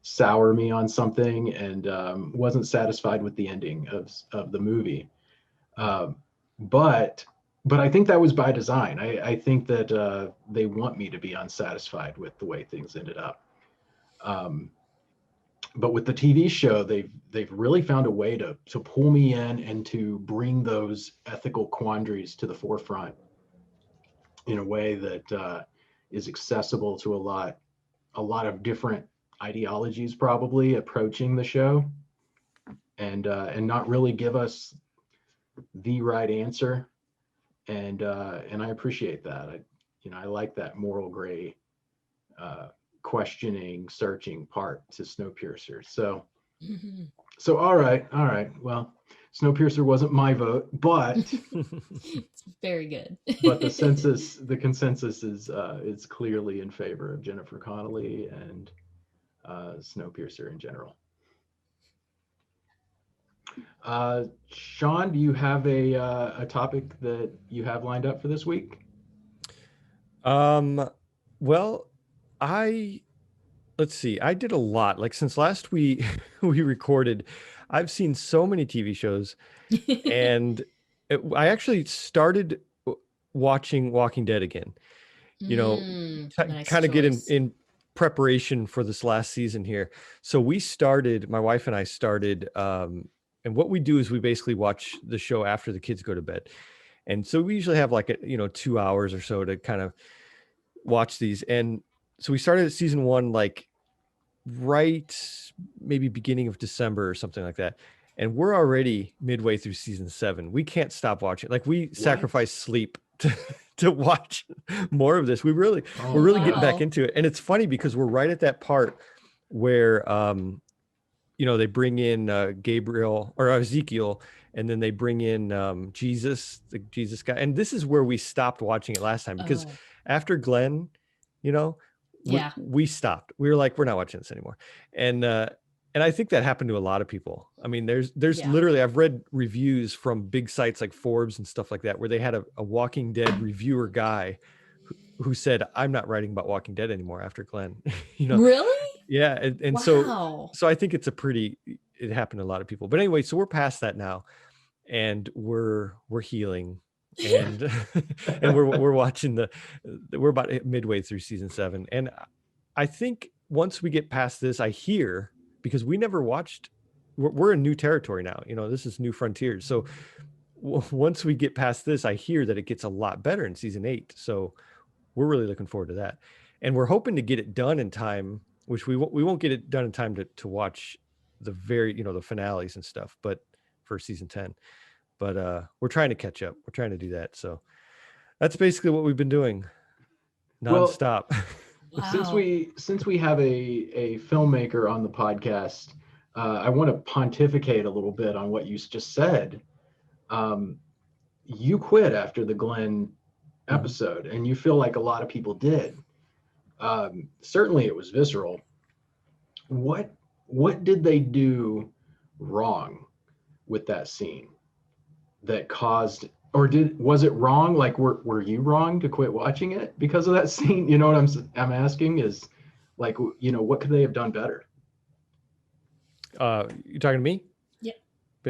sour me on something, and wasn't satisfied with the ending of the movie. But I think that was by design. I think that they want me to be unsatisfied with the way things ended up. But with the TV show, they've really found a way to pull me in and to bring those ethical quandaries to the forefront. in a way that is accessible to a lot of different ideologies probably approaching the show, and not really give us the right answer. And I appreciate that. I like that moral gray, questioning, searching part to Snowpiercer. So all right. Well, Snowpiercer wasn't my vote, but It's very good. but the consensus is clearly in favor of Jennifer Connelly and Snowpiercer in general. Sean, do you have a topic that you have lined up for this week? Well, let's see. I did a lot. Like since last we recorded, I've seen so many TV shows, and I actually started watching Walking Dead again. Nice kind of get choice. in preparation for this last season here. So my wife and I started, and what we do is we basically watch the show after the kids go to bed. And so we usually have like 2 hours or so to kind of watch these. And so we started at season 1, like right maybe beginning of December or something like that. And we're already midway through season 7. We can't stop watching. Like we sacrifice sleep to watch more of this. We're really getting back into it. And it's funny because we're right at that part where they bring in Gabriel or Ezekiel, and then they bring in Jesus, the Jesus guy. And this is where we stopped watching it last time, because after Glenn, we stopped. We were like, we're not watching this anymore. And I think that happened to a lot of people. I mean, there's literally, I've read reviews from big sites like Forbes and stuff like that, where they had a Walking Dead reviewer guy who said, I'm not writing about Walking Dead anymore after Glenn. Really? Yeah. And Wow. so I think it happened to a lot of people. But anyway, so we're past that now, and we're healing, and and we're watching we're about midway through season 7. And I think once we get past this, I hear, because we never watched, we're in new territory now. This is new frontiers. So once we get past this, I hear that it gets a lot better in season 8. So we're really looking forward to that. And we're hoping to get it done in time, which we won't get it done in time to watch the the finales and stuff, but for season 10. But we're trying to catch up. We're trying to do that. So that's basically what we've been doing nonstop. Wow. Since we have a filmmaker on the podcast, I want to pontificate a little bit on what you just said. You quit after the Glenn episode, and you feel like a lot of people did. Certainly, it was visceral. What did they do wrong with that scene that caused, or was it wrong? Like, were you wrong to quit watching it because of that scene? You know what I'm asking is, like, what could they have done better? You talking to me? Yeah.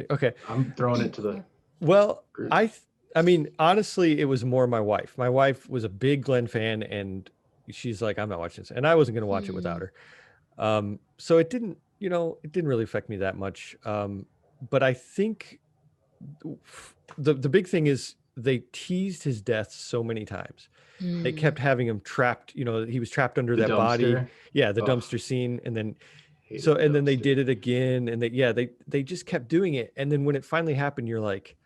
Okay. I'm throwing it to the Well, group. I mean, honestly, it was more my wife. My wife was a big Glenn fan, and she's like, I'm not watching this. And I wasn't going to watch it without her. So it didn't really affect me that much. But I think the big thing is they teased his death so many times. They kept having him trapped. He was trapped under that body. Yeah, the dumpster scene. And then then they did it again, and they just kept doing it. And then when it finally happened, you're like,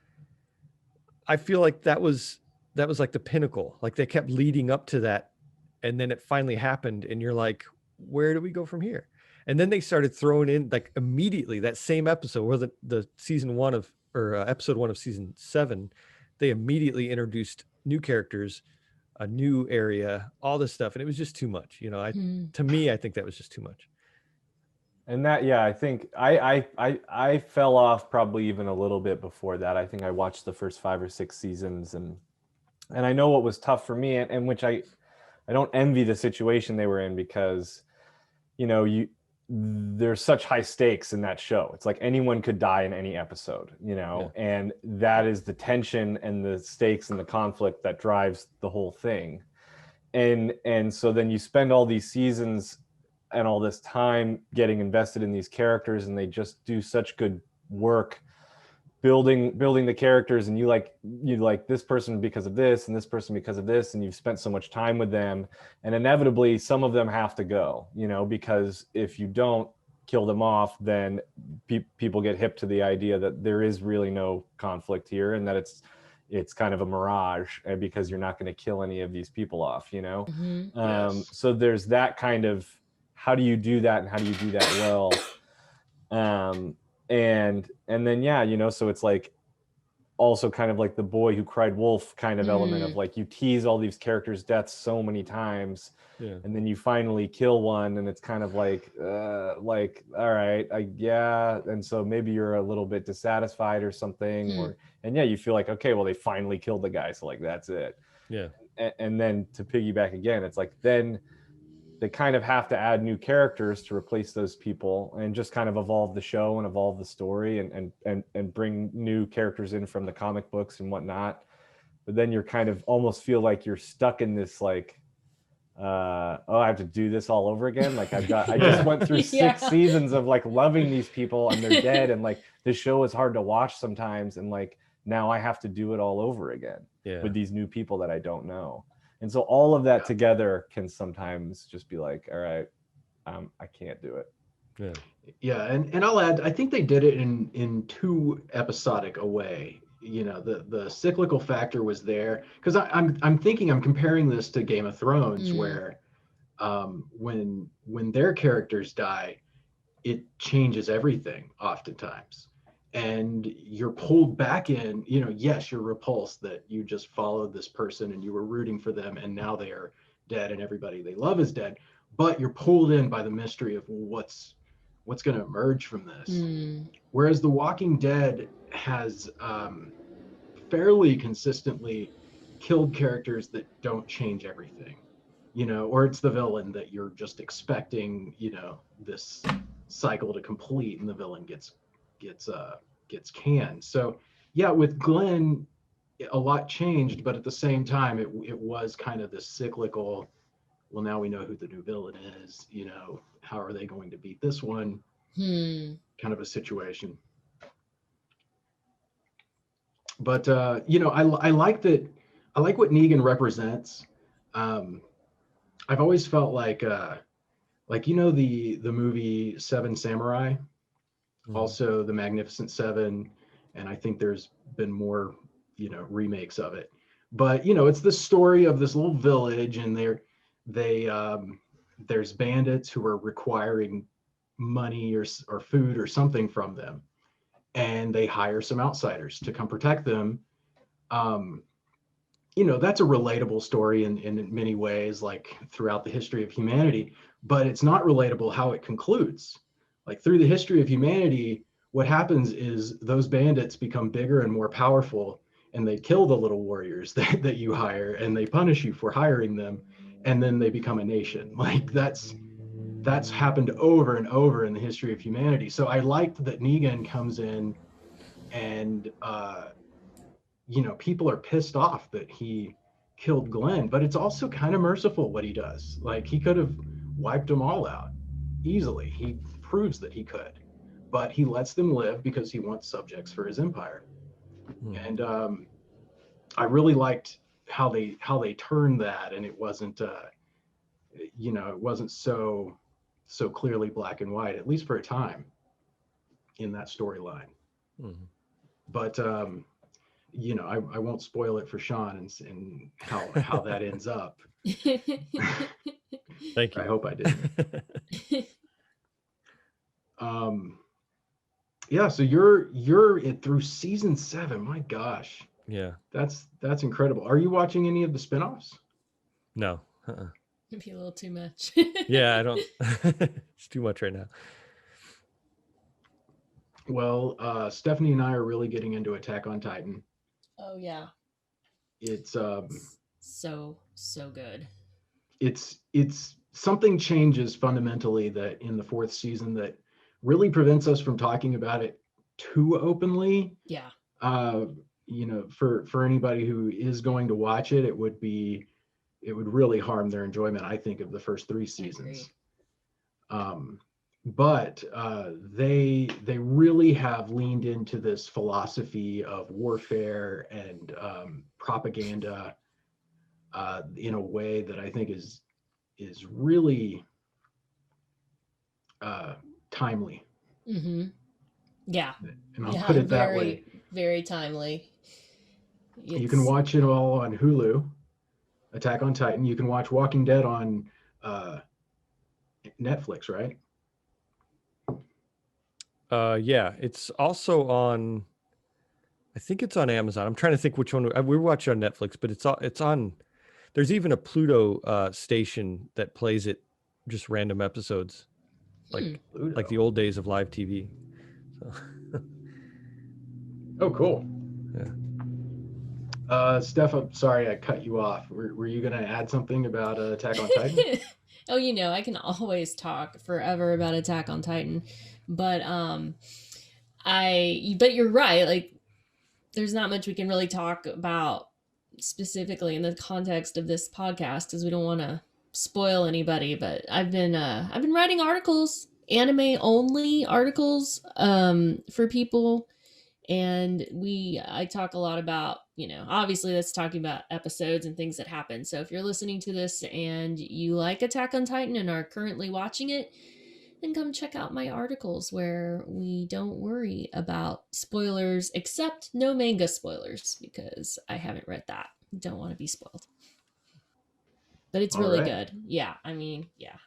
I feel like that was like the pinnacle. Like they kept leading up to that, and then it finally happened, and you're like, where do we go from here? And then they started throwing in, like, immediately that same episode, where the season 1 of, or episode 1 of season 7, they immediately introduced new characters, a new area, all this stuff, and it was just too much. To me, I think that was just too much. And that, I think I fell off probably even a little bit before that. I think I watched the first 5 or 6 seasons, and I know what was tough for me, and which I don't envy the situation they were in, because there's such high stakes in that show. It's like anyone could die in any episode, and that is the tension and the stakes and the conflict that drives the whole thing. And so then you spend all these seasons and all this time getting invested in these characters, and they just do such good work building the characters, and you like this person because of this and this person because of this, and you've spent so much time with them, and inevitably some of them have to go, because if you don't kill them off, then people get hip to the idea that there is really no conflict here, and that it's kind of a mirage, because you're not going to kill any of these people off, Yes. So there's that kind of, how do you do that, and how do you do that well? And then so it's like also kind of like the boy who cried wolf kind of element of like, you tease all these characters' deaths so many times, and then you finally kill one, and it's kind of like all right, and so maybe you're a little bit dissatisfied or something, you feel like, okay, well, they finally killed the guy, so like that's it. And then to piggyback again, it's like then they kind of have to add new characters to replace those people, and just kind of evolve the show and evolve the story, and bring new characters in from the comic books and whatnot. But then you're kind of almost feel like you're stuck in this like, I have to do this all over again. Like I just went through 6 seasons of like loving these people, and they're dead, and like this show is hard to watch sometimes, and like now I have to do it all over again with these new people that I don't know. And so all of that together can sometimes just be like, all right, I can't do it. And I'll add, I think they did it in too episodic a way. The cyclical factor was there, because I'm comparing this to Game of Thrones, where when their characters die, it changes everything oftentimes, and you're pulled back in. Yes, you're repulsed that you just followed this person and you were rooting for them, and now they are dead and everybody they love is dead, but you're pulled in by the mystery of what's going to emerge from this. Whereas The Walking Dead has fairly consistently killed characters that don't change everything, or it's the villain that you're just expecting, this cycle to complete, and the villain gets canned. So with Glenn, a lot changed, but at the same time, it was kind of this cyclical, well, now we know who the new villain is, how are they going to beat this one, kind of a situation. But I like that. I like what Negan represents. I've always felt like the movie Seven Samurai, also the Magnificent Seven, and I think there's been more remakes of it. But it's the story of this little village, and there's bandits who are requiring money or food or something from them, and they hire some outsiders to come protect them. That's a relatable story in many ways, like throughout the history of humanity, but it's not relatable how it concludes. Like through the history of humanity, what happens is those bandits become bigger and more powerful, and they kill the little warriors that you hire, and they punish you for hiring them, and then they become a nation. Like that's happened over and over in the history of humanity. So I liked that Negan comes in, and people are pissed off that he killed Glenn, but it's also kind of merciful what he does. Like he could have wiped them all out easily. He proves that he could, but he lets them live because he wants subjects for his empire. And I really liked how they turned that, and it wasn't it wasn't so clearly black and white, at least for a time in that storyline. But I won't spoil it for Sean and how that ends up. Thank you. I hope I didn't. So you're through season 7. My gosh. Yeah. That's incredible. Are you watching any of the spinoffs? No. It'd be a little too much. Yeah, I don't. It's too much right now. Well, Stephanie and I are really getting into Attack on Titan. Oh yeah. It's so good. It's something changes fundamentally that in the 4th season that really prevents us from talking about it too openly. Yeah. For anybody who is going to watch it, it would really harm their enjoyment, I think, of the first 3 seasons. but they really have leaned into this philosophy of warfare and propaganda in a way that I think is really timely. Mm-hmm. Yeah. And I'll Yeah, put it that way. very timely. You can watch it all on Hulu, Attack on Titan. You can watch Walking Dead on Netflix, right? Yeah, it's also on. I think it's on Amazon. I'm trying to think which one we watch on Netflix, but it's on. There's even a Pluto station that plays it, just random episodes, like Pluto. the old days of live TV. So. Oh, cool. Yeah. Steph, I'm sorry I cut you off. Were you going to add something about Attack on Titan? Oh, I can always talk forever about Attack on Titan, but but you're right. Like, there's not much we can really talk about specifically in the context of this podcast because we don't want to spoil anybody. But I've been writing articles, anime only articles, for people. And I talk a lot about, obviously that's talking about episodes and things that happen. So if you're listening to this and you like Attack on Titan and are currently watching it, then come check out my articles where we don't worry about spoilers, except no manga spoilers, because I haven't read that. Don't want to be spoiled. But it's really good. Yeah, I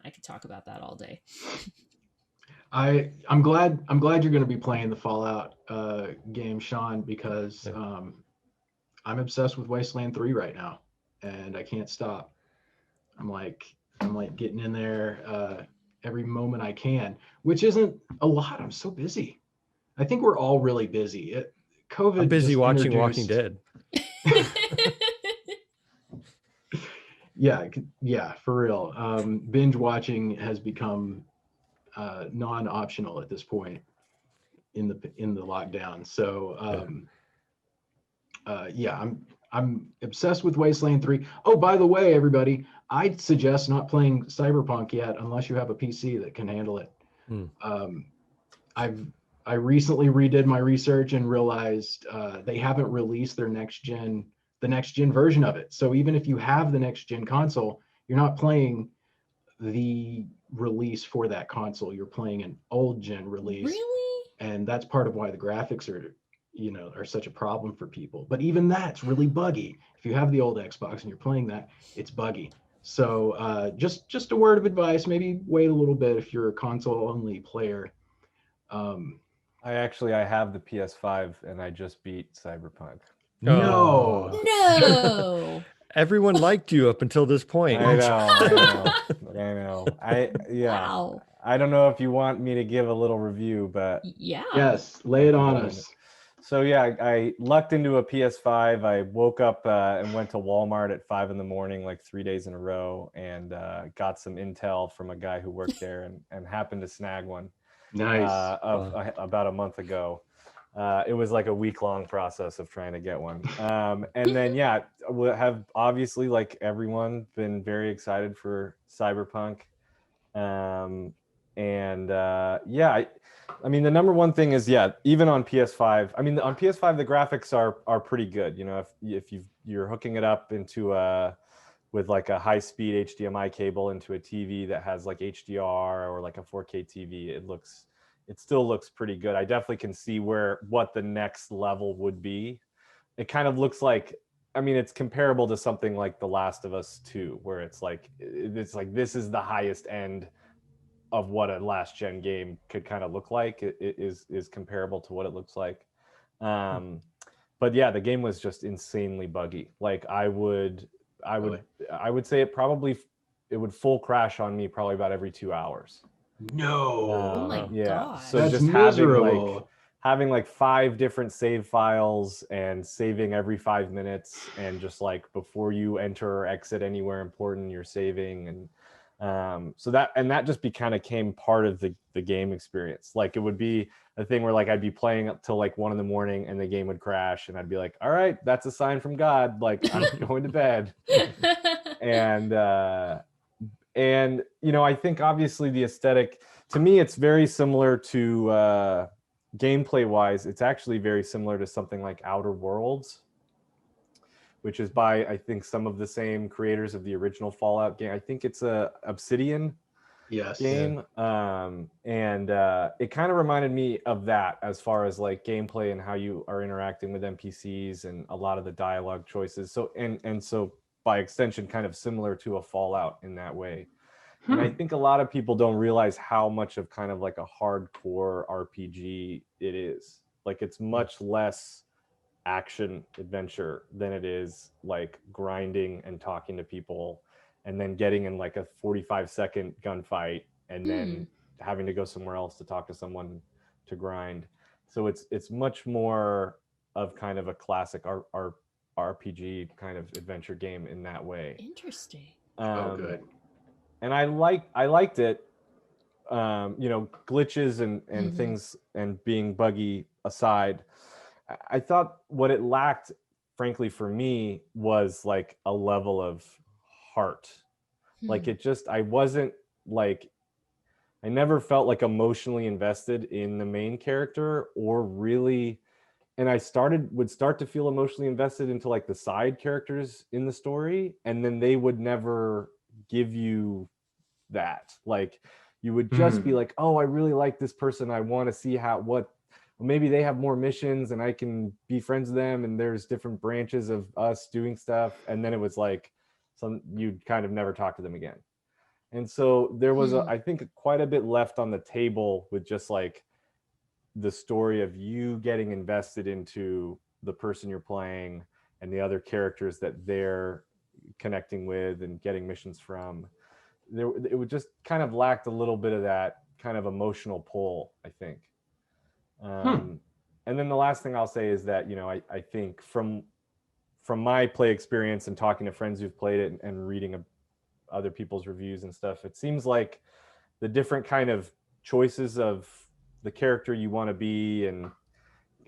could talk about that all day. I'm glad you're going to be playing the Fallout game, Sean, because I'm obsessed with Wasteland 3 right now, and I can't stop. I'm like getting in there every moment I can, which isn't a lot. I'm so busy. I think we're all really busy. COVID. I'm busy just watching introduced... Walking Dead. Yeah, for real. Binge watching has become non-optional at this point in the lockdown. So I'm obsessed with Wasteland 3. Oh, by the way, everybody, I'd suggest not playing Cyberpunk yet unless you have a PC that can handle it. I recently redid my research and realized they haven't released the next gen version of it. So even if you have the next gen console, you're not playing the release for that console. You're playing an old gen release. Really? And that's part of why the graphics are such a problem for people. But even that's really buggy. If you have the old Xbox and you're playing that, it's buggy. So just a word of advice, maybe wait a little bit if you're a console only player. I have the PS5 and I just beat Cyberpunk. No. Everyone liked you up until this point. I know. Wow. I don't know if you want me to give a little review, but yeah. Yes, lay it on us. So yeah, I lucked into a PS5. I woke up and went to Walmart at 5 a.m, like 3 days in a row, and got some intel from a guy who worked there, and happened to snag one. Nice. About a month ago. It was like a week-long process of trying to get one. And then, we have obviously, like everyone, been very excited for Cyberpunk. I mean, the number one thing is, even on PS5, on PS5, the graphics are pretty good. If you're hooking it up into with like a high-speed HDMI cable into a TV that has like HDR or like a 4K TV, it still looks pretty good. I definitely can see what the next level would be. It kind of looks like, it's comparable to something like The Last of Us 2, where it's like this is the highest end of what a last gen game could kind of look like. It is comparable to what it looks like. But yeah, the game was just insanely buggy. Like I would say it would full crash on me probably about every 2 hours. No. Oh my God. So that's just miserable. having like 5 different save files and saving every 5 minutes, and just like before you enter or exit anywhere important, you're saving, and so that just kind of became part of the game experience. Like it would be a thing where like I'd be playing up till like 1 a.m. and the game would crash, and I'd be like, all right, that's a sign from God, like I'm going to bed. And I think obviously the aesthetic, to me, it's very similar to gameplay wise. It's actually very similar to something like Outer Worlds, which is by, I think, some of the same creators of the original Fallout game. I think it's a Obsidian Yes. game. And it kind of reminded me of that as far as like gameplay and how you are interacting with NPCs and a lot of the dialogue choices. So and so by extension, kind of similar to a Fallout in that way. And I think a lot of people don't realize how much of kind of like a hardcore RPG it is. Like it's much less action adventure than it is like grinding and talking to people and then getting in like a 45-second gunfight and then having to go somewhere else to talk to someone to grind. So it's much more of kind of a classic RPG kind of adventure game in that way. Interesting. Good. And I liked it. Glitches and things and being buggy aside, I thought what it lacked, frankly, for me, was like a level of heart. Like I wasn't like, I never felt like emotionally invested in the main character or really, and I would start to feel emotionally invested into like the side characters in the story, and then they would never give you that. Like you would just be like, oh, I really like this person. I want to see maybe they have more missions and I can be friends with them and there's different branches of us doing stuff. And then it was like you'd kind of never talk to them again. And so there was I think quite a bit left on the table with just like the story of you getting invested into the person you're playing and the other characters that they're connecting with and getting missions from. It would just kind of lacked a little bit of that kind of emotional pull, I think. And then the last thing I'll say is that, I think from my play experience and talking to friends who've played it and reading other people's reviews and stuff, it seems like the different kind of choices of the character you want to be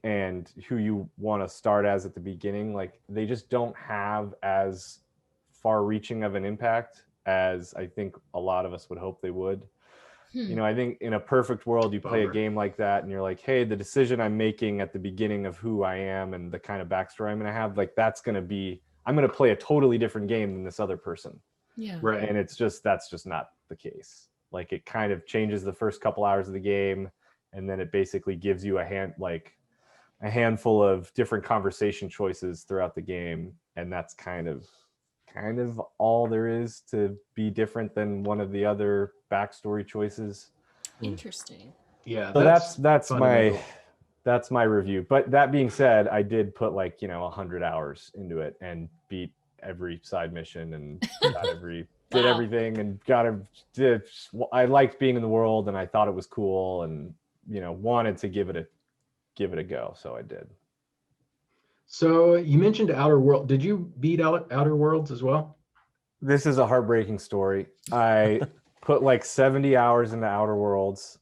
and who you want to start as at the beginning, like they just don't have as far reaching of an impact as I think a lot of us would hope they would. I think in a perfect world, you play a game like that and you're like, hey, the decision I'm making at the beginning of who I am and the kind of backstory I'm going to have, like I'm going to play a totally different game than this other person. Yeah. Right. And that's just not the case. Like it kind of changes the first couple hours of the game. And then it basically gives you a handful of different conversation choices throughout the game. And that's kind of all there is to be different than one of the other backstory choices. Interesting. Yeah. So that's my review. But that being said, I did put 100 hours into it and beat every side mission and got did everything and I liked being in the world and I thought it was cool and wanted to give it a go, so I did. So you mentioned Outer World. Did you beat Outer Worlds as well? This is a heartbreaking story. I put 70 hours into Outer Worlds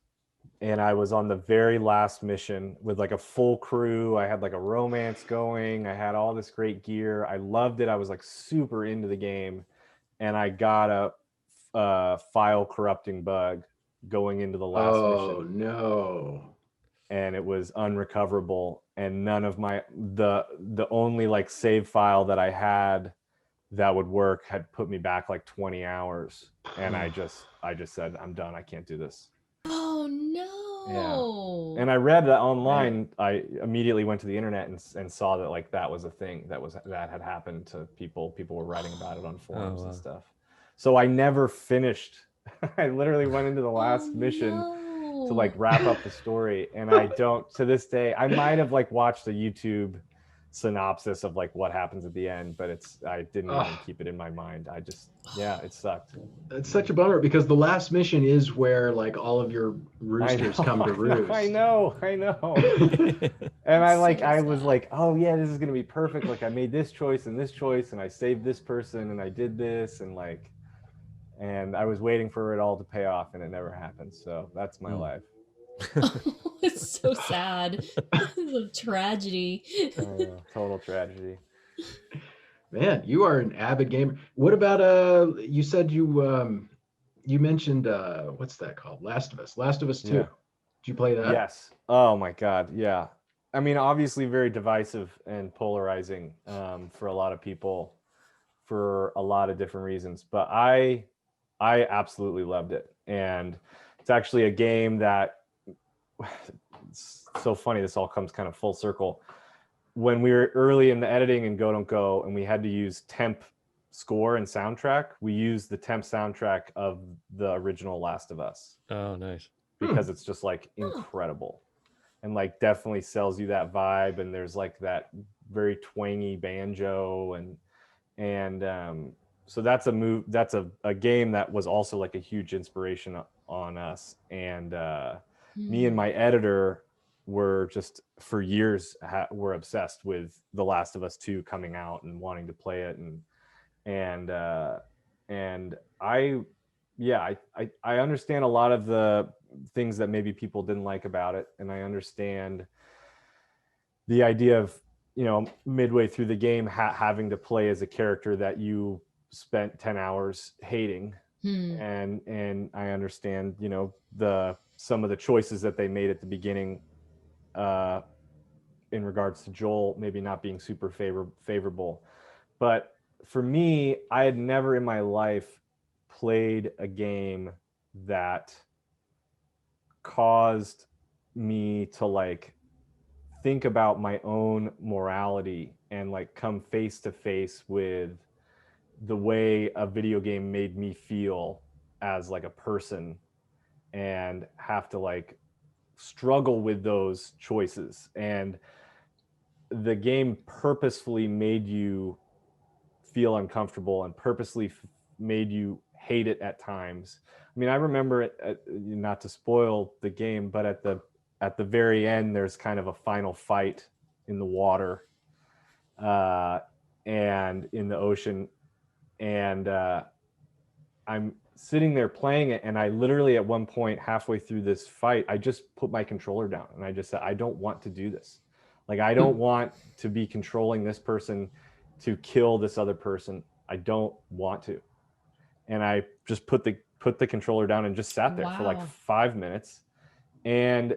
and I was on the very last mission with a full crew. I had a romance going. I had all this great gear. I loved it. I was super into the game and I got a file corrupting bug going into the last mission. Oh no. And it was unrecoverable, and none of the only save file that I had that would work had put me back 20 hours, and I just said, I'm done. I can't do this. Oh no. Yeah. And I read that online. I immediately went to the internet and saw that that was a thing that had happened to people. People were writing about it on forums and stuff. So I never finished. I literally went into the last mission to wrap up the story, and I don't to this day. I might have watched a YouTube synopsis of what happens at the end, but I didn't even keep it in my mind. It sucked. It's such a bummer because the last mission is where all of your roosters come to roost. I know. And I was oh yeah, this is gonna be perfect. I made this choice and I saved this person and I did this and I was waiting for it all to pay off, and it never happened. So that's my life. It's so sad. It's a tragedy. Total tragedy. Man, you are an avid gamer. What about you said you You mentioned what's that called? Last of Us. Last of Us 2. Yeah. Did you play that? Yes. Oh my God. Yeah. I mean, obviously very divisive and polarizing for a lot of people for a lot of different reasons, but I absolutely loved it. And it's actually a game that it's so funny. This all comes kind of full circle. When we were early in the editing in Go Don't Go and we had to use temp score and soundtrack, we used the temp soundtrack of the original Last of Us Oh, nice. because it's just like incredible and like definitely sells you that vibe. And there's like that very twangy banjo and so that's a game that was also like a huge inspiration on us. And me and my editor were just for years were obsessed with The Last of Us 2 coming out and wanting to play it. And I understand a lot of the things that maybe people didn't like about it. And I understand the idea of, you know, midway through the game having to play as a character that you spent 10 hours hating. And I understand, you know, some of the choices that they made at the beginning in regards to Joel maybe not being super favorable. But for me, I had never in my life played a game that caused me to like think about my own morality and like come face to face with the way a video game made me feel as like a person and have to like struggle with those choices. And the game purposefully made you feel uncomfortable and purposely made you hate it at times. I mean, I remember it, not to spoil the game, but at the very end, there's kind of a final fight in the water and in the ocean. And I'm sitting there playing it. And I literally at one point halfway through this fight, I just put my controller down and I just said, I don't want to do this. Like, I don't want to be controlling this person to kill this other person. I don't want to. And I just put the controller down and just sat there for like 5 minutes. And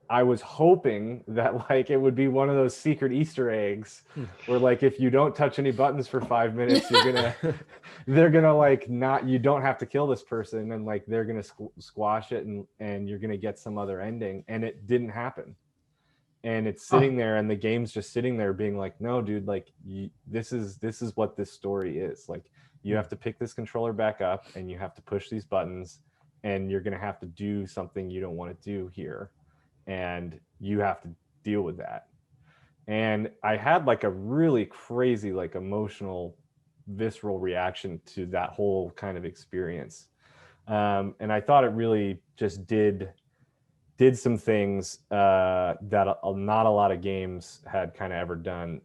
I was hoping that like it would be one of those secret Easter eggs where like if you don't touch any buttons for 5 minutes, they're gonna like not, you don't have to kill this person, and like they're gonna squash it and you're gonna get some other ending. And it didn't happen. And it's sitting there, and the game's just sitting there being like, no, dude, like this is what this story is. Like, you have to pick this controller back up and you have to push these buttons, and you're going to have to do something you don't want to do here. And you have to deal with that. And I had like a really crazy, like emotional, visceral reaction to that whole kind of experience. And I thought it really just did some things that not a lot of games had kind of ever done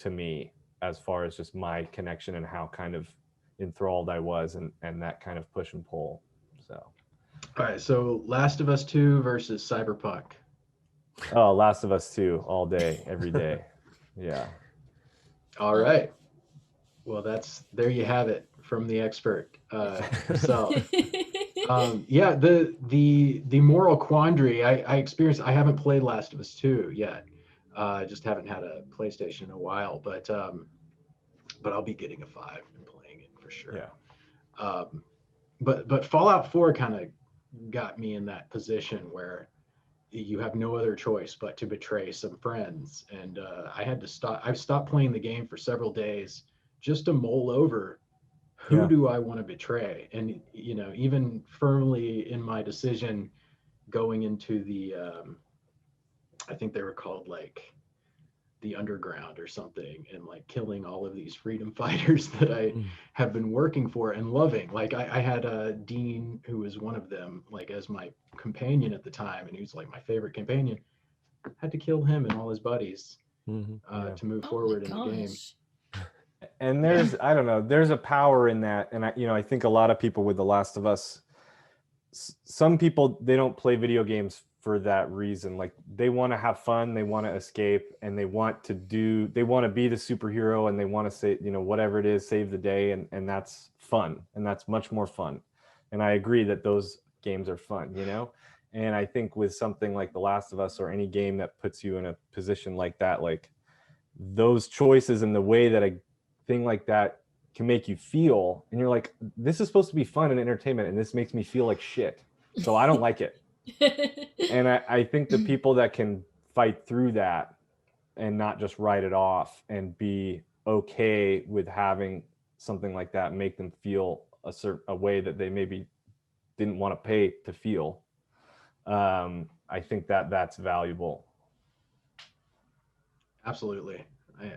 to me, as far as just my connection and how kind of enthralled I was and that kind of push and pull. So, all right, so Last of Us 2 versus Cyberpunk. Oh, Last of Us 2 all day, every day. Yeah. All right. Well, there you have it from the expert himself. Yeah, the moral quandary I experienced. I haven't played Last of Us 2 yet. Just haven't had a PlayStation in a while, but I'll be getting a 5 and playing it for sure. Yeah. But Fallout 4 kind of got me in that position where you have no other choice but to betray some friends, and I had to stop. I've stopped playing the game for several days just to mull over who do I want to betray. And you know, even firmly in my decision going into the I think they were called like the underground or something, and like killing all of these freedom fighters that I have been working for and loving. Like I had Dean, who was one of them, like as my companion at the time, and he was like my favorite companion. Had to kill him and all his buddies to move forward in the game. And there's, I don't know, there's a power in that. And I think a lot of people with The Last of Us, some people, they don't play video games for that reason. Like, they want to have fun, they want to escape, and they want to be the superhero, and they want to say, whatever it is, save the day. And that's fun. And that's much more fun. And I agree that those games are fun, you know? And I think with something like The Last of Us or any game that puts you in a position like that, like those choices and the way that a thing like that can make you feel, and you're like, this is supposed to be fun and entertainment, and this makes me feel like shit. So I don't like it. And I think the people that can fight through that and not just write it off and be okay with having something like that make them feel a way that they maybe didn't want to pay to feel. I think that's valuable. Absolutely.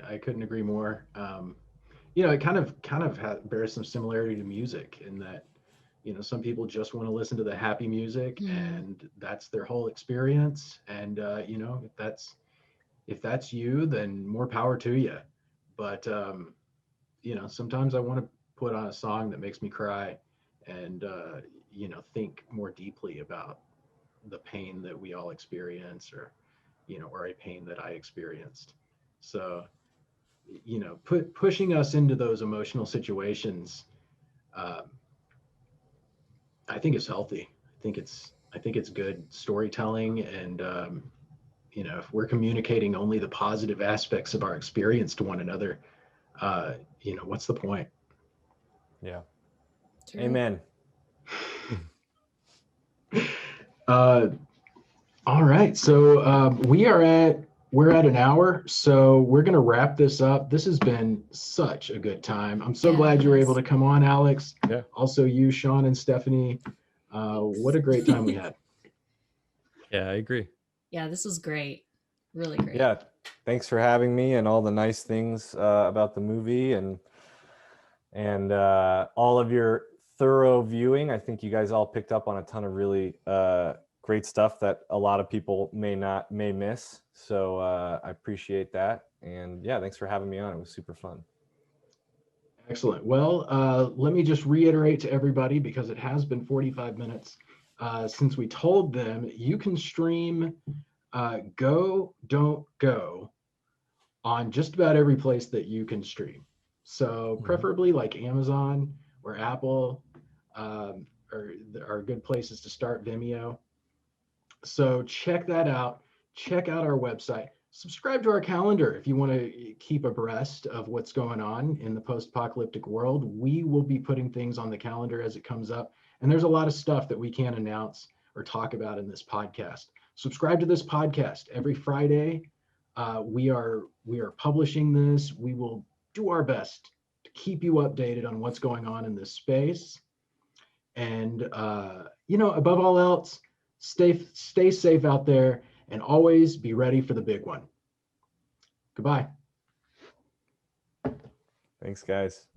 I couldn't agree more. You know, it kind of bears some similarity to music in that, you know, some people just want to listen to the happy music and that's their whole experience. And, you know, if that's you, then more power to you. But, you know, sometimes I want to put on a song that makes me cry and, you know, think more deeply about the pain that we all experience, or, you know, or a pain that I experienced. So, you know, pushing us into those emotional situations, I think it's healthy. I think it's good storytelling. And, you know, if we're communicating only the positive aspects of our experience to one another, you know, what's the point? Yeah. True. Amen. All right. So we're at an hour. So we're going to wrap this up. This has been such a good time. I'm so glad you were able to come on, Alex. Yeah. Also you, Sean and Stephanie. What a great time we had. Yeah, I agree. Yeah, this was great. Really great. Yeah. Thanks for having me and all the nice things about the movie and all of your thorough viewing. I think you guys all picked up on a ton of really great stuff that a lot of people may miss. So I appreciate that. And yeah, thanks for having me on. It was super fun. Excellent. Well, let me just reiterate to everybody, because it has been 45 minutes since we told them, you can stream Go, Don't Go on just about every place that you can stream. So preferably like Amazon or Apple are good places to start. Vimeo. So check that out. Check out our website. Subscribe to our calendar if you want to keep abreast of what's going on in the post-apocalyptic world. We will be putting things on the calendar as it comes up. And there's a lot of stuff that we can't announce or talk about in this podcast. Subscribe to this podcast every Friday. We are publishing this. We will do our best to keep you updated on what's going on in this space. And you know, above all else, stay safe out there and always be ready for the big one. Goodbye. Thanks, guys.